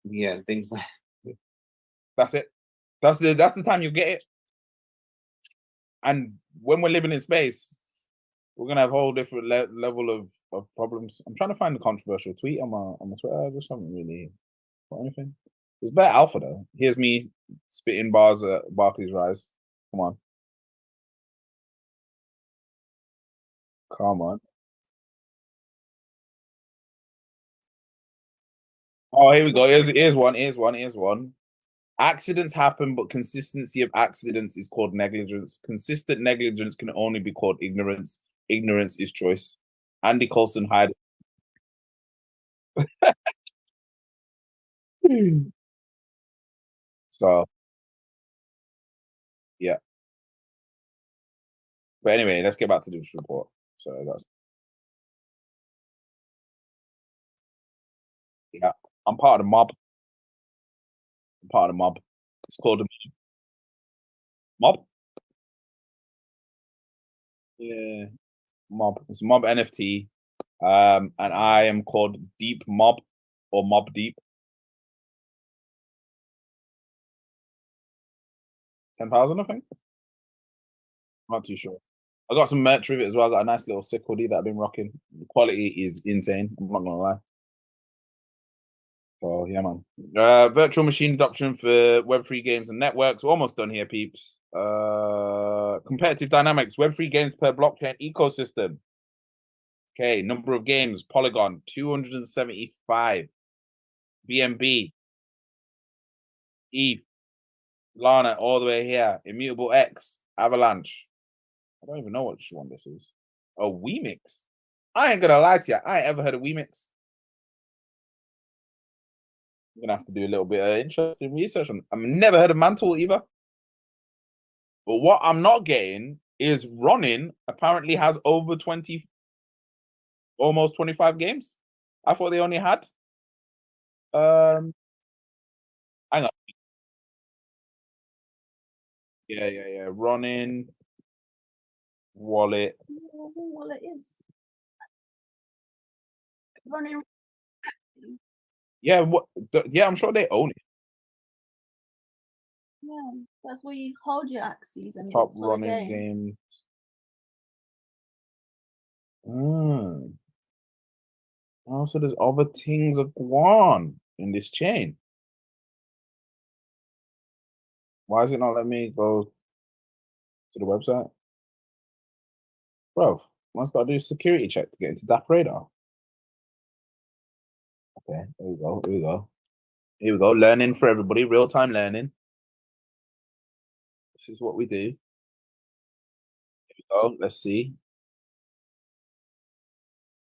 Yeah, things like that's it. That's the time you get it. And when we're living in space, we're gonna have a whole different level of problems. I'm trying to find a controversial tweet on my Twitter. I just haven't really got anything. It's better alpha though. Here's me spitting bars at Barclays Rise. Come on. Come on. Oh, here we go. Here's one. Accidents happen, but consistency of accidents is called negligence. Consistent negligence can only be called ignorance. Ignorance is choice. Andy Coulson had. So, yeah. But anyway, let's get back to this report. So that's. Yeah, I'm part of the mob. It's called a mob. Yeah, mob. It's mob NFT. And I am called Deep Mob or Mob Deep. 10,000, I think. Not too sure. I got some merch with it as well. I got a nice little sick hoodie that I've been rocking. The quality is insane. I'm not gonna lie. Oh yeah, man. Virtual machine adoption for Web3 games and networks. We're almost done here, peeps. Competitive dynamics. Web3 games per blockchain ecosystem. Okay, number of games. Polygon 275. BNB. ETH. Lana all the way here. Immutable X. Avalanche. I don't even know which one this is. Oh, Wemix. I ain't gonna lie to you. I ain't ever heard of Wemix. I'm gonna have to do a little bit of interesting research on. I've never heard of Mantle either. But what I'm not getting is Ronin apparently has over 20, almost 25 games. I thought they only had. Hang on. Yeah. Ronin wallet. Well, it is running. Yeah, yeah, I'm sure they own it. Yeah, that's where you hold your axes and Top it's for the running game. games. Oh, so there's other things that go on in this chain. Why is it not letting me go to the website? Bro, one's got to do a security check to get into that radar. Okay, here we go. Here we go. Here we go. Learning for everybody, real time learning. This is what we do. Here we go. Let's see.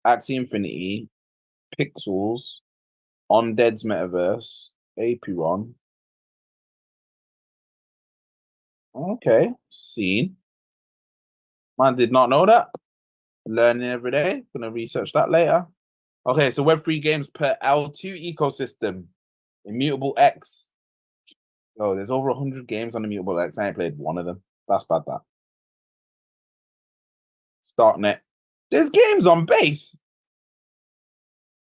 Axie Infinity, Pixels, Undead's Metaverse, Apiron. Okay, seen. Man, did not know that. Learning every day. Gonna research that later. Okay, so Web3 games per L2 ecosystem. Immutable X. Oh, there's over 100 games on Immutable X. I ain't played one of them. That's bad, that. Startnet. There's games on base.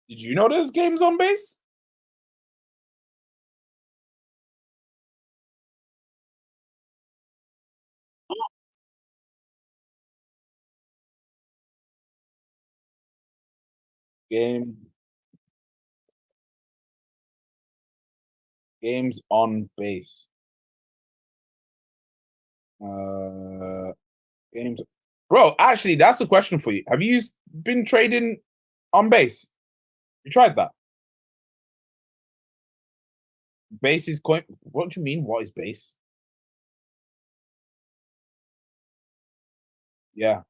Did you know there's games on base? Games on base. Games. Bro, actually, that's a question for you. Have you been trading on base? You tried that? Base is coin. What do you mean? What is base? Yeah.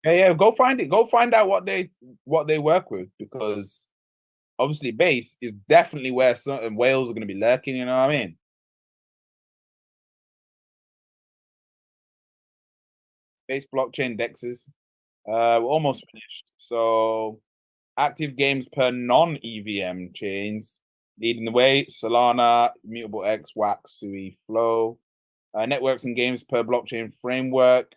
Yeah. Go find it. Go find out what they work with, because obviously base is definitely where certain whales are going to be lurking. You know what I mean? Base blockchain dexes. We're almost finished. So active games per non-EVM chains. Leading the way, Solana, Immutable X, Wax, Sui, Flow. Networks and games per blockchain framework.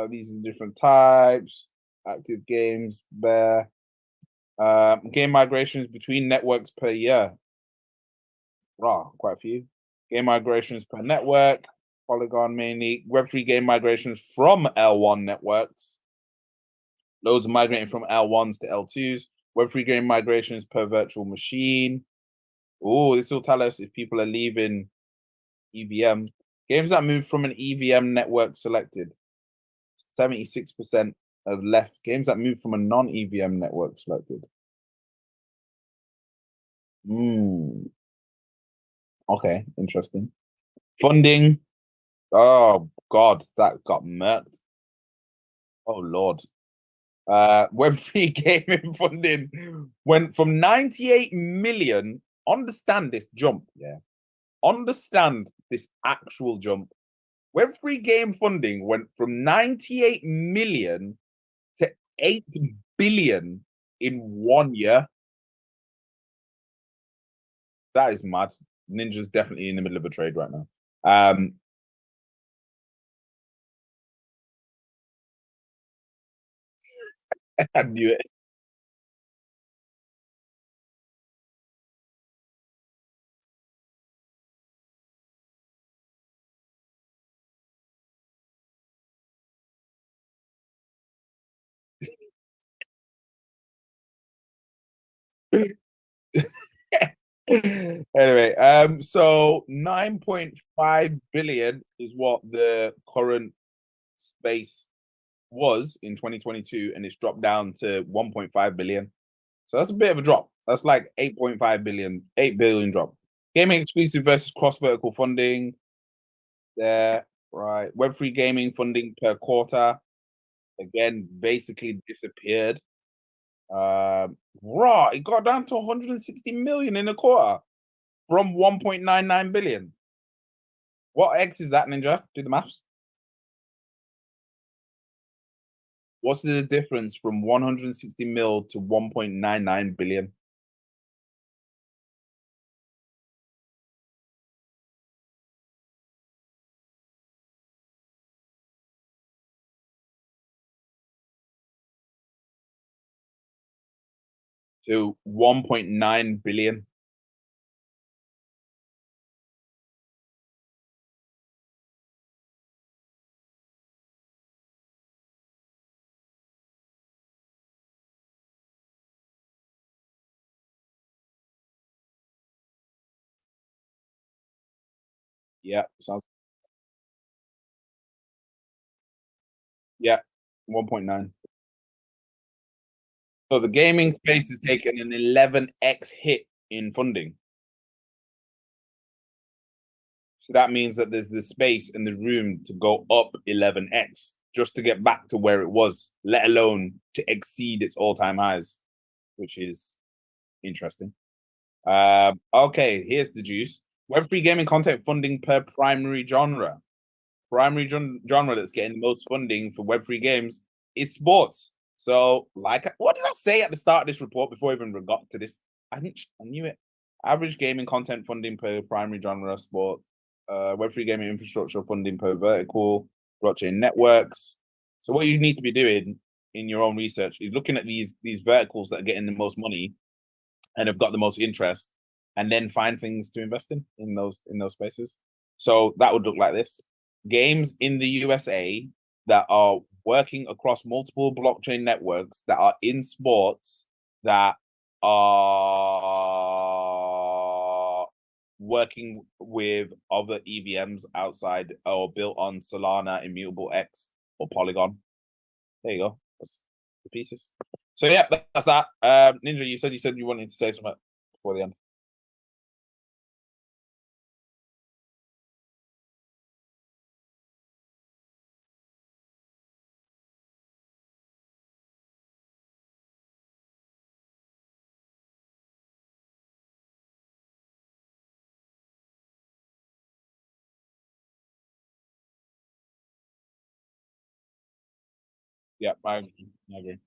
These are the different types. Active games, Bear. Game migrations between networks per year. Raw, quite a few. Game migrations per network. Polygon mainly. Web3 game migrations from L1 networks. Loads of migrating from L1s to L2s. Web3 game migrations per virtual machine. Oh, this will tell us if people are leaving EVM. Games that move from an EVM network selected. 76% have left. Games that move from a non-EVM network selected. Okay, interesting. Funding. Oh God, that got murked. Oh Lord. Web3 gaming funding went from 98 million. Understand this jump, yeah. Understand this actual jump. Web3 game funding went from 98 million to 8 billion in 1 year. That is mad. Ninja's definitely in the middle of a trade right now. I knew it. Anyway, so 9.5 billion is what the current space was in 2022, and it's dropped down to 1.5 billion. So that's a bit of a drop. That's like 8.5 billion, 8 billion drop. Gaming exclusive versus cross vertical funding. There, right. Web3 gaming funding per quarter. Again, basically disappeared. Raw, it got down to 160 million in a quarter from 1.99 billion. What X is that, Ninja? Do the maths. What's the difference from 160 mil to 1.99 billion? To 1.9 billion. Yeah, sounds. Yeah, 1.9. So the gaming space has taken an 11x hit in funding. So that means that there's the space and the room to go up 11x just to get back to where it was, let alone to exceed its all-time highs, which is interesting. Okay, here's the juice. Web3 gaming content funding per primary genre. Primary genre that's getting the most funding for Web3 games is sports. So, like, what did I say at the start of this report before I even got to this? I knew it. Average gaming content funding per primary genre, sports. Web3 gaming infrastructure funding per vertical, blockchain networks. So, what you need to be doing in your own research is looking at these verticals that are getting the most money and have got the most interest, and then find things to invest in those spaces. So that would look like this: games in the USA that are working across multiple blockchain networks that are in sports that are working with other EVMs outside or built on Solana, Immutable X, or Polygon. There you go. That's the pieces. So yeah, that's that. Ninja, you said you wanted to say something before the end. Yeah, I agree.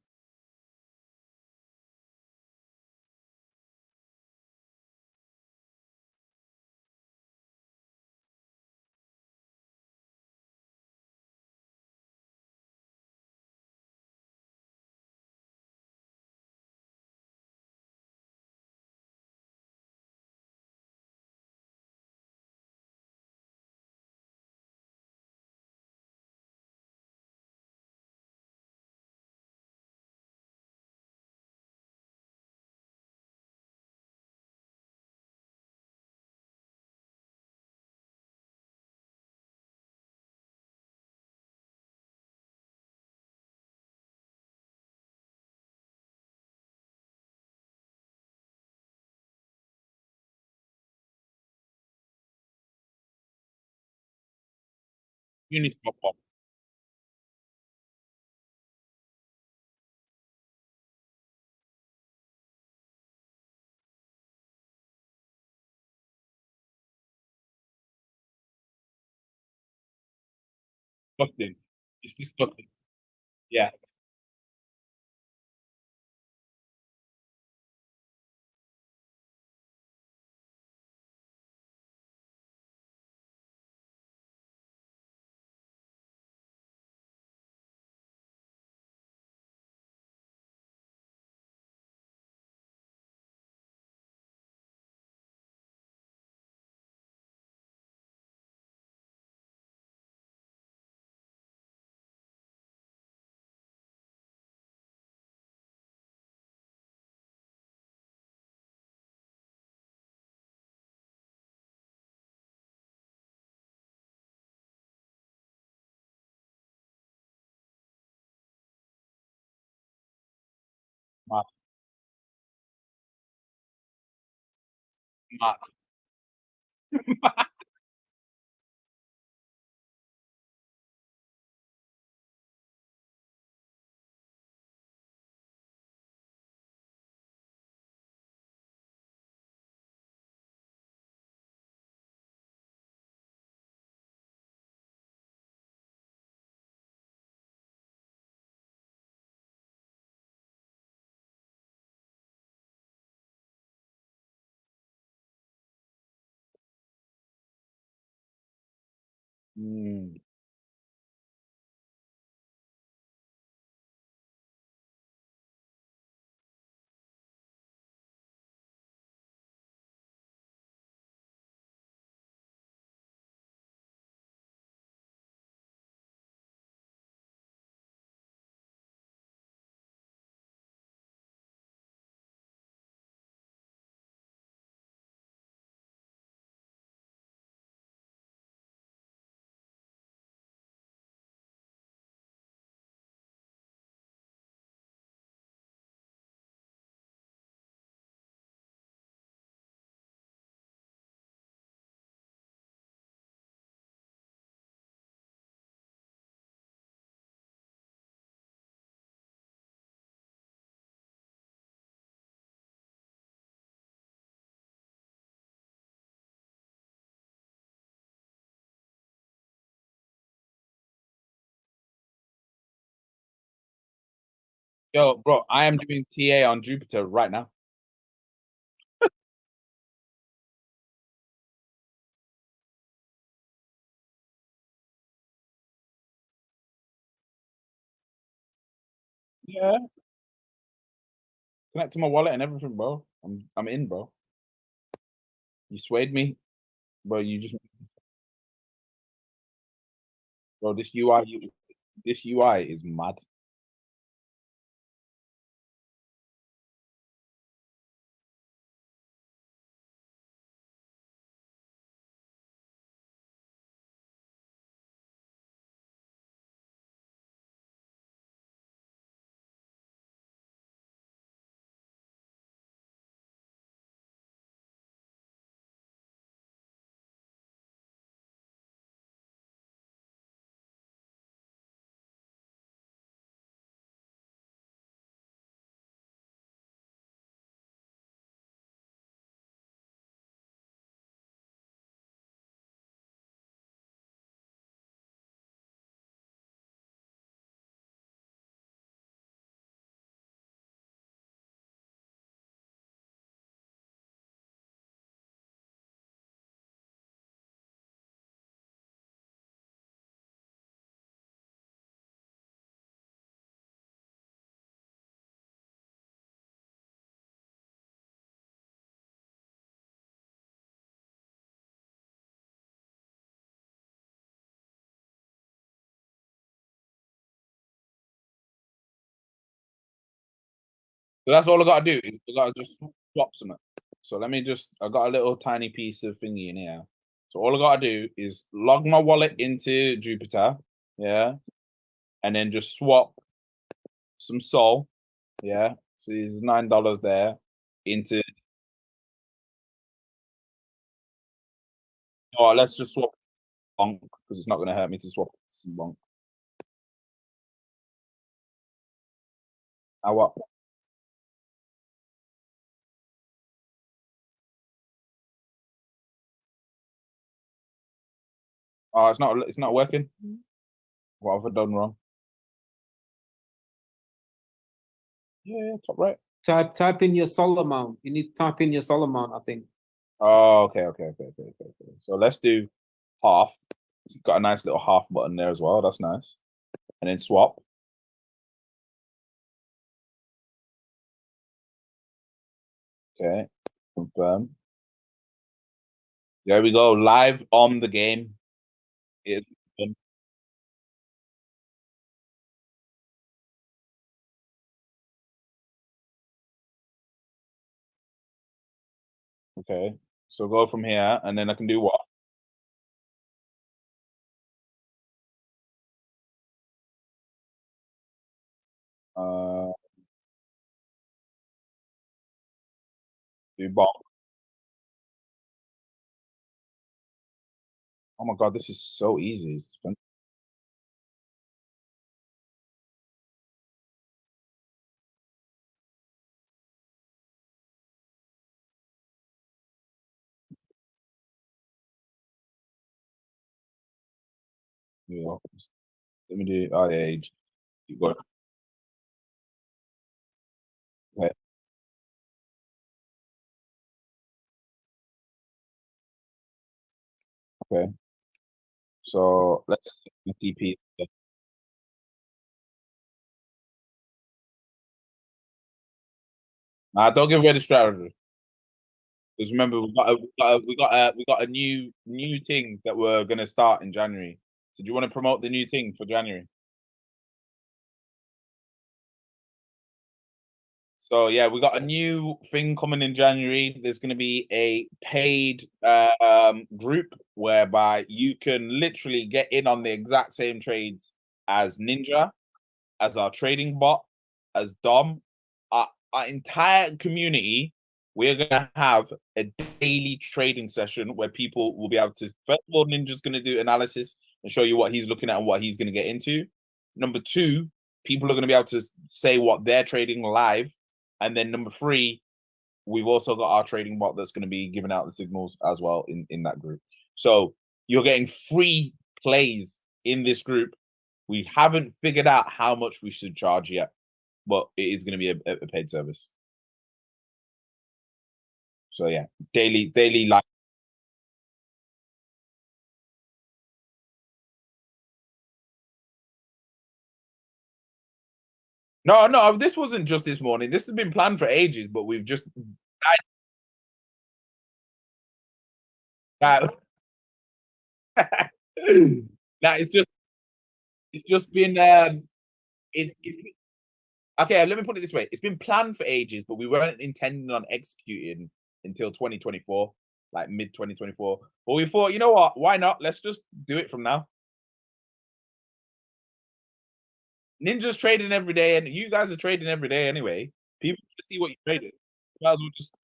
Uniswap pop. Disgusting. It's disgusting. Yeah. Mad. Mad. Mm. Yo, bro, I am doing TA on Jupiter right now. Yeah. Connect to my wallet and everything, bro. I'm in, bro. You swayed me, bro. You just, bro. This UI is mad. So that's all I gotta do. I gotta just swap some. So let me just. I got a little tiny piece of thingy in here. So all I gotta do is log my wallet into Jupiter, yeah, and then just swap some Sol, yeah. So there's $9 there into. Oh, let's just swap bonk because it's not gonna hurt me to swap some bonk. I what? Oh, it's not. It's not working. What have I done wrong? Yeah, top right. Type in your sol amount. You need to type in your sol amount, I think. Oh, okay. So let's do half. It's got a nice little half button there as well. That's nice. And then swap. Okay. Confirm. There we go. Live on the game. It's done. Okay. So go from here, and then I can do what? Uh, Do bot. Oh my god, this is so easy. It's fun. Yeah. Let me do. Oh yeah, you got it. Okay. Okay. So let's TP. Don't give away the strategy. Because remember, we got a new thing that we're gonna start in January. So do you want to promote the new thing for January? So yeah, we got a new thing coming in January. There's going to be a paid group whereby you can literally get in on the exact same trades as Ninja, as our trading bot, as Dom, our entire community. We're gonna have a daily trading session where people will be able to. First of all, Ninja's gonna do analysis and show you what he's looking at and what he's gonna get into. Number two, people are gonna be able to say what they're trading live, and then number three, we've also got our trading bot that's gonna be giving out the signals as well in that group. So you're getting free plays in this group. We haven't figured out how much we should charge yet, but it is going to be a paid service. So yeah, daily life. No, this wasn't just this morning. This has been planned for ages, but we've just that that it's just been it's okay. Let me put it this way: it's been planned for ages, but we weren't intending on executing until 2024, like mid 2024. But we thought, you know what? Why not? Let's just do it from now. Ninja's trading every day, and you guys are trading every day anyway. People want to see what you traded. Might as well just.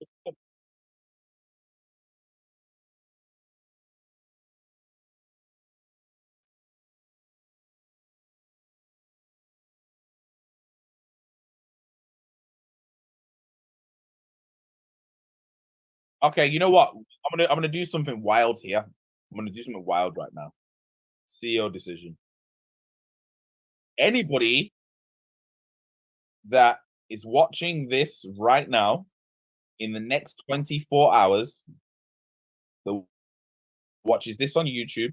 Okay, you know what? I'm gonna do something wild here. I'm gonna do something wild right now. CEO decision. Anybody that is watching this right now in the next 24 hours that watches this on YouTube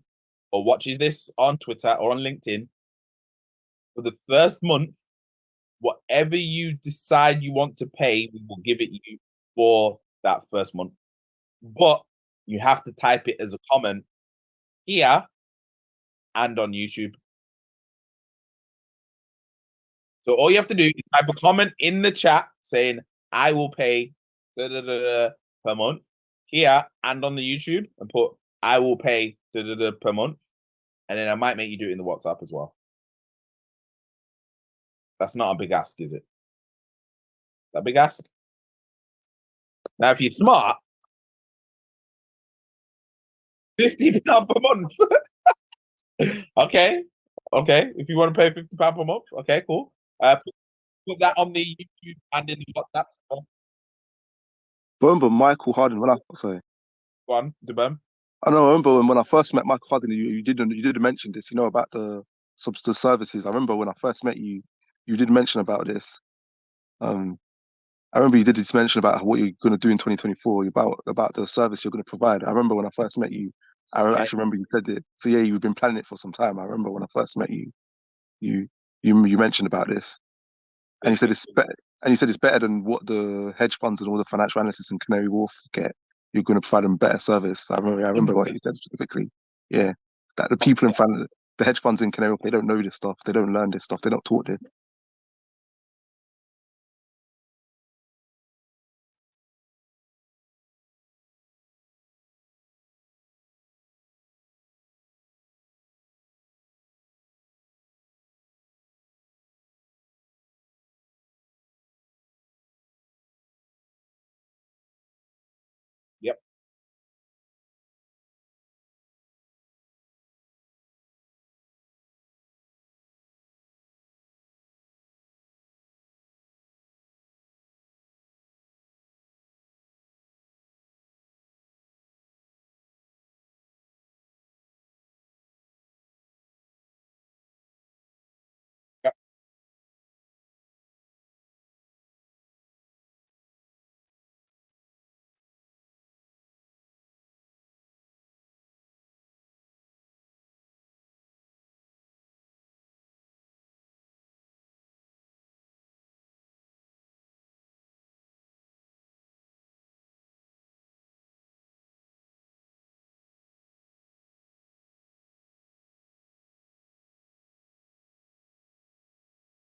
or watches this on Twitter or on LinkedIn for the first month, whatever you decide you want to pay, we will give it you for that first month. But you have to type it as a comment here and on YouTube. So all you have to do is type a comment in the chat saying, I will pay per month here and on the YouTube and put, I will pay per month. And then I might make you do it in the WhatsApp as well. That's not a big ask, is it? That big ask? Now, if you're smart, £50 per month. Okay. If you want to pay £50 per month, okay, cool. Put that on the YouTube and in the WhatsApp. Remember Michael Harden when I sorry. Go on, Debem. I know. I remember when I first met Michael Harden, you did mention this. You know about the substance services. I remember when I first met you, you did mention about this. I remember you did this mention about what you're going to do in 2024, about the service you're going to provide. I remember when I first met you. Actually remember you said it. So yeah, you've been planning it for some time. I remember when I first met you, you you mentioned about this, and you said it's better. And you said it's better than what the hedge funds and all the financial analysts in Canary Wharf get. You're going to provide them better service. I remember what you said specifically. Yeah, that the people in the hedge funds in Canary Wharf, they don't know this stuff. They don't learn this stuff. They're not taught this.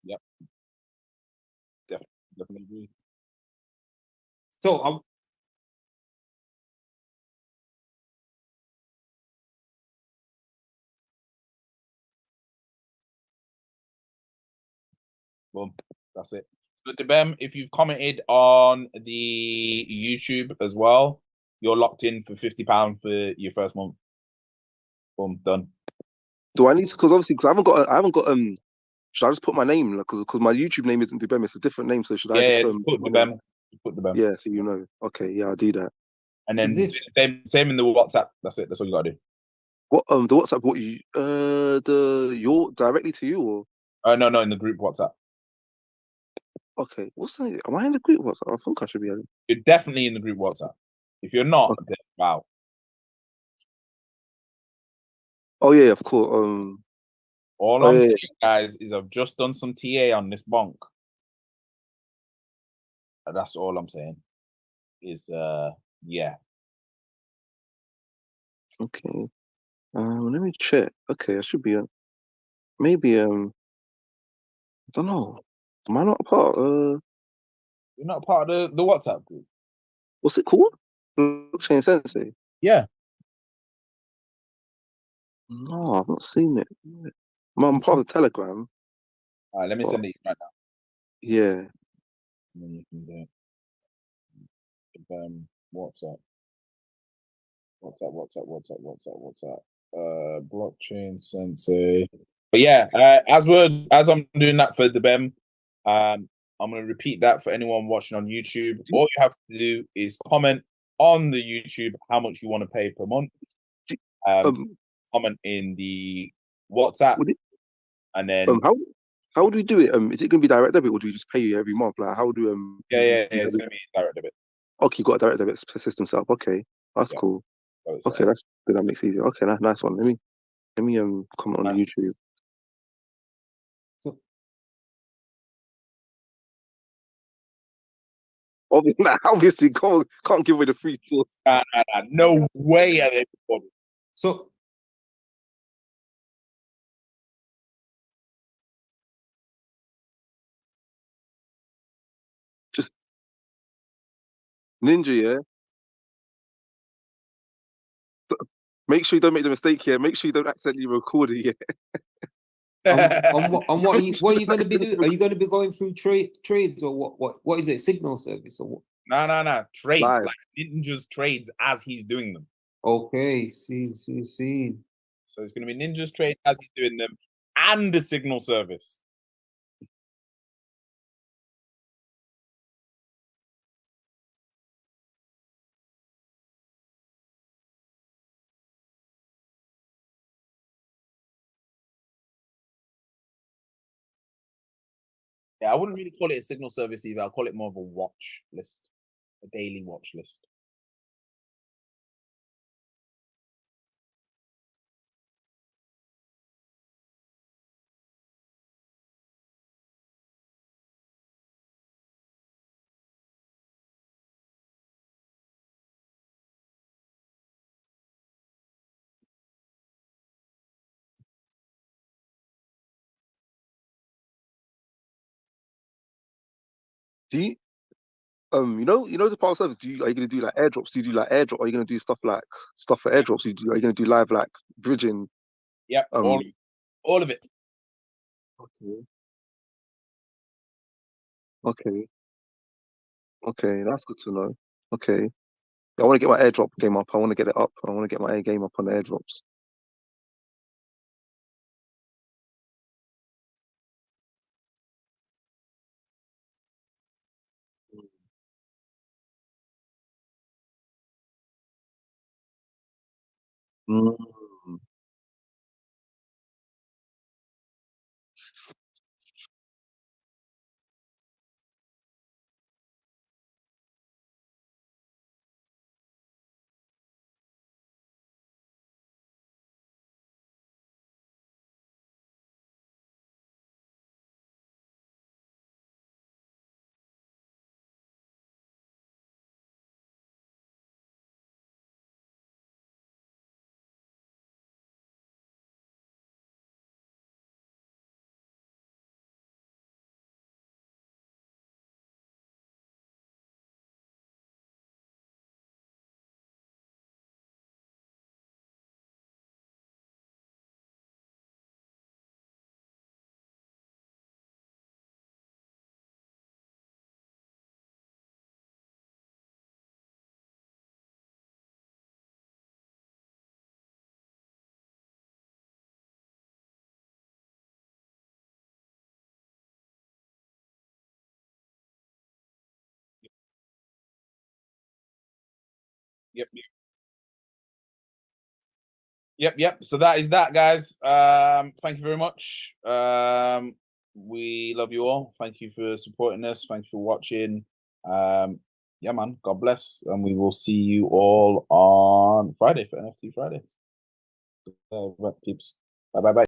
Yep. Definitely agree. So I'm Boom. That's it. Good to Bem. If you've commented on the YouTube as well, you're locked in for £50 for your first month. Boom, done. Do I need to? Because obviously, because I haven't got Should I just put my name? Because my YouTube name isn't Dubem, it's a different name. So should I Yeah, just just put my the name? Bem. Put the Bem. Yeah, so you know. Okay, yeah, I'll do that. And Is then this- same in the WhatsApp. That's it. That's all you gotta do. What the WhatsApp? What you your directly to you or No, in the group WhatsApp. okay? What's the am I in the group WhatsApp? I think I should be in. You're definitely in the group WhatsApp. If you're not, Okay. then wow. Oh yeah, of course. All Oh I'm yeah, saying, guys, is I've just done some TA on this bonk. That's all I'm saying. Is yeah. okay. Let me check. Okay, I should be maybe I don't know. Am I not a part? You're not part of the WhatsApp group. What's it called? Blockchain Sensei. Yeah. No, I've not seen it. I'm part of the Telegram. All right, let me But send it right now. yeah, And then you can do it. WhatsApp. Blockchain Sensei. But yeah, as I'm doing that for the BEM, I'm gonna repeat that for anyone watching on YouTube. All you have to do is comment on the YouTube how much you want to pay per month. Comment in the WhatsApp, would it, and then how do we do it? Is it gonna be direct debit or do we just pay you every month? Like how do yeah, it's gonna be direct debit. Okay, you got a direct debit system set up. Okay, that's Yeah. cool. Okay, that's good. That makes it easier. Okay, nice one. Let me comment on Nice. YouTube. so Obviously, can't give away the free source. No way are they recording. so Just Ninja, yeah. Make sure you don't make the mistake here. Make sure you don't accidentally record it. Yeah. what are you going to be doing? Are you going to be going through trades or what is it? Signal service or what? No. Trades, Live. like Ninja's trades as he's doing them. Okay, see. So it's going to be Ninja's trade as he's doing them and the signal service. Yeah, I wouldn't really call it a signal service either. I'll call it more of a watch list, a daily watch list. Do you you know the power service? Are you gonna do like airdrops? Do you do like airdrop? Are you gonna do stuff for airdrops? Are you gonna do live like bridging? Yep, all of it. Okay. Okay. Okay, that's good to know. Okay. I want to get my airdrop game up. I want to get it up. I want to get my air game up on the airdrops. Mm. Yep. So that is that, guys. Thank you very much. We love you all. Thank you for supporting us. Thank you for watching. Yeah, man. God bless, and we will see you all on Friday for NFT Fridays. Peeps. Bye.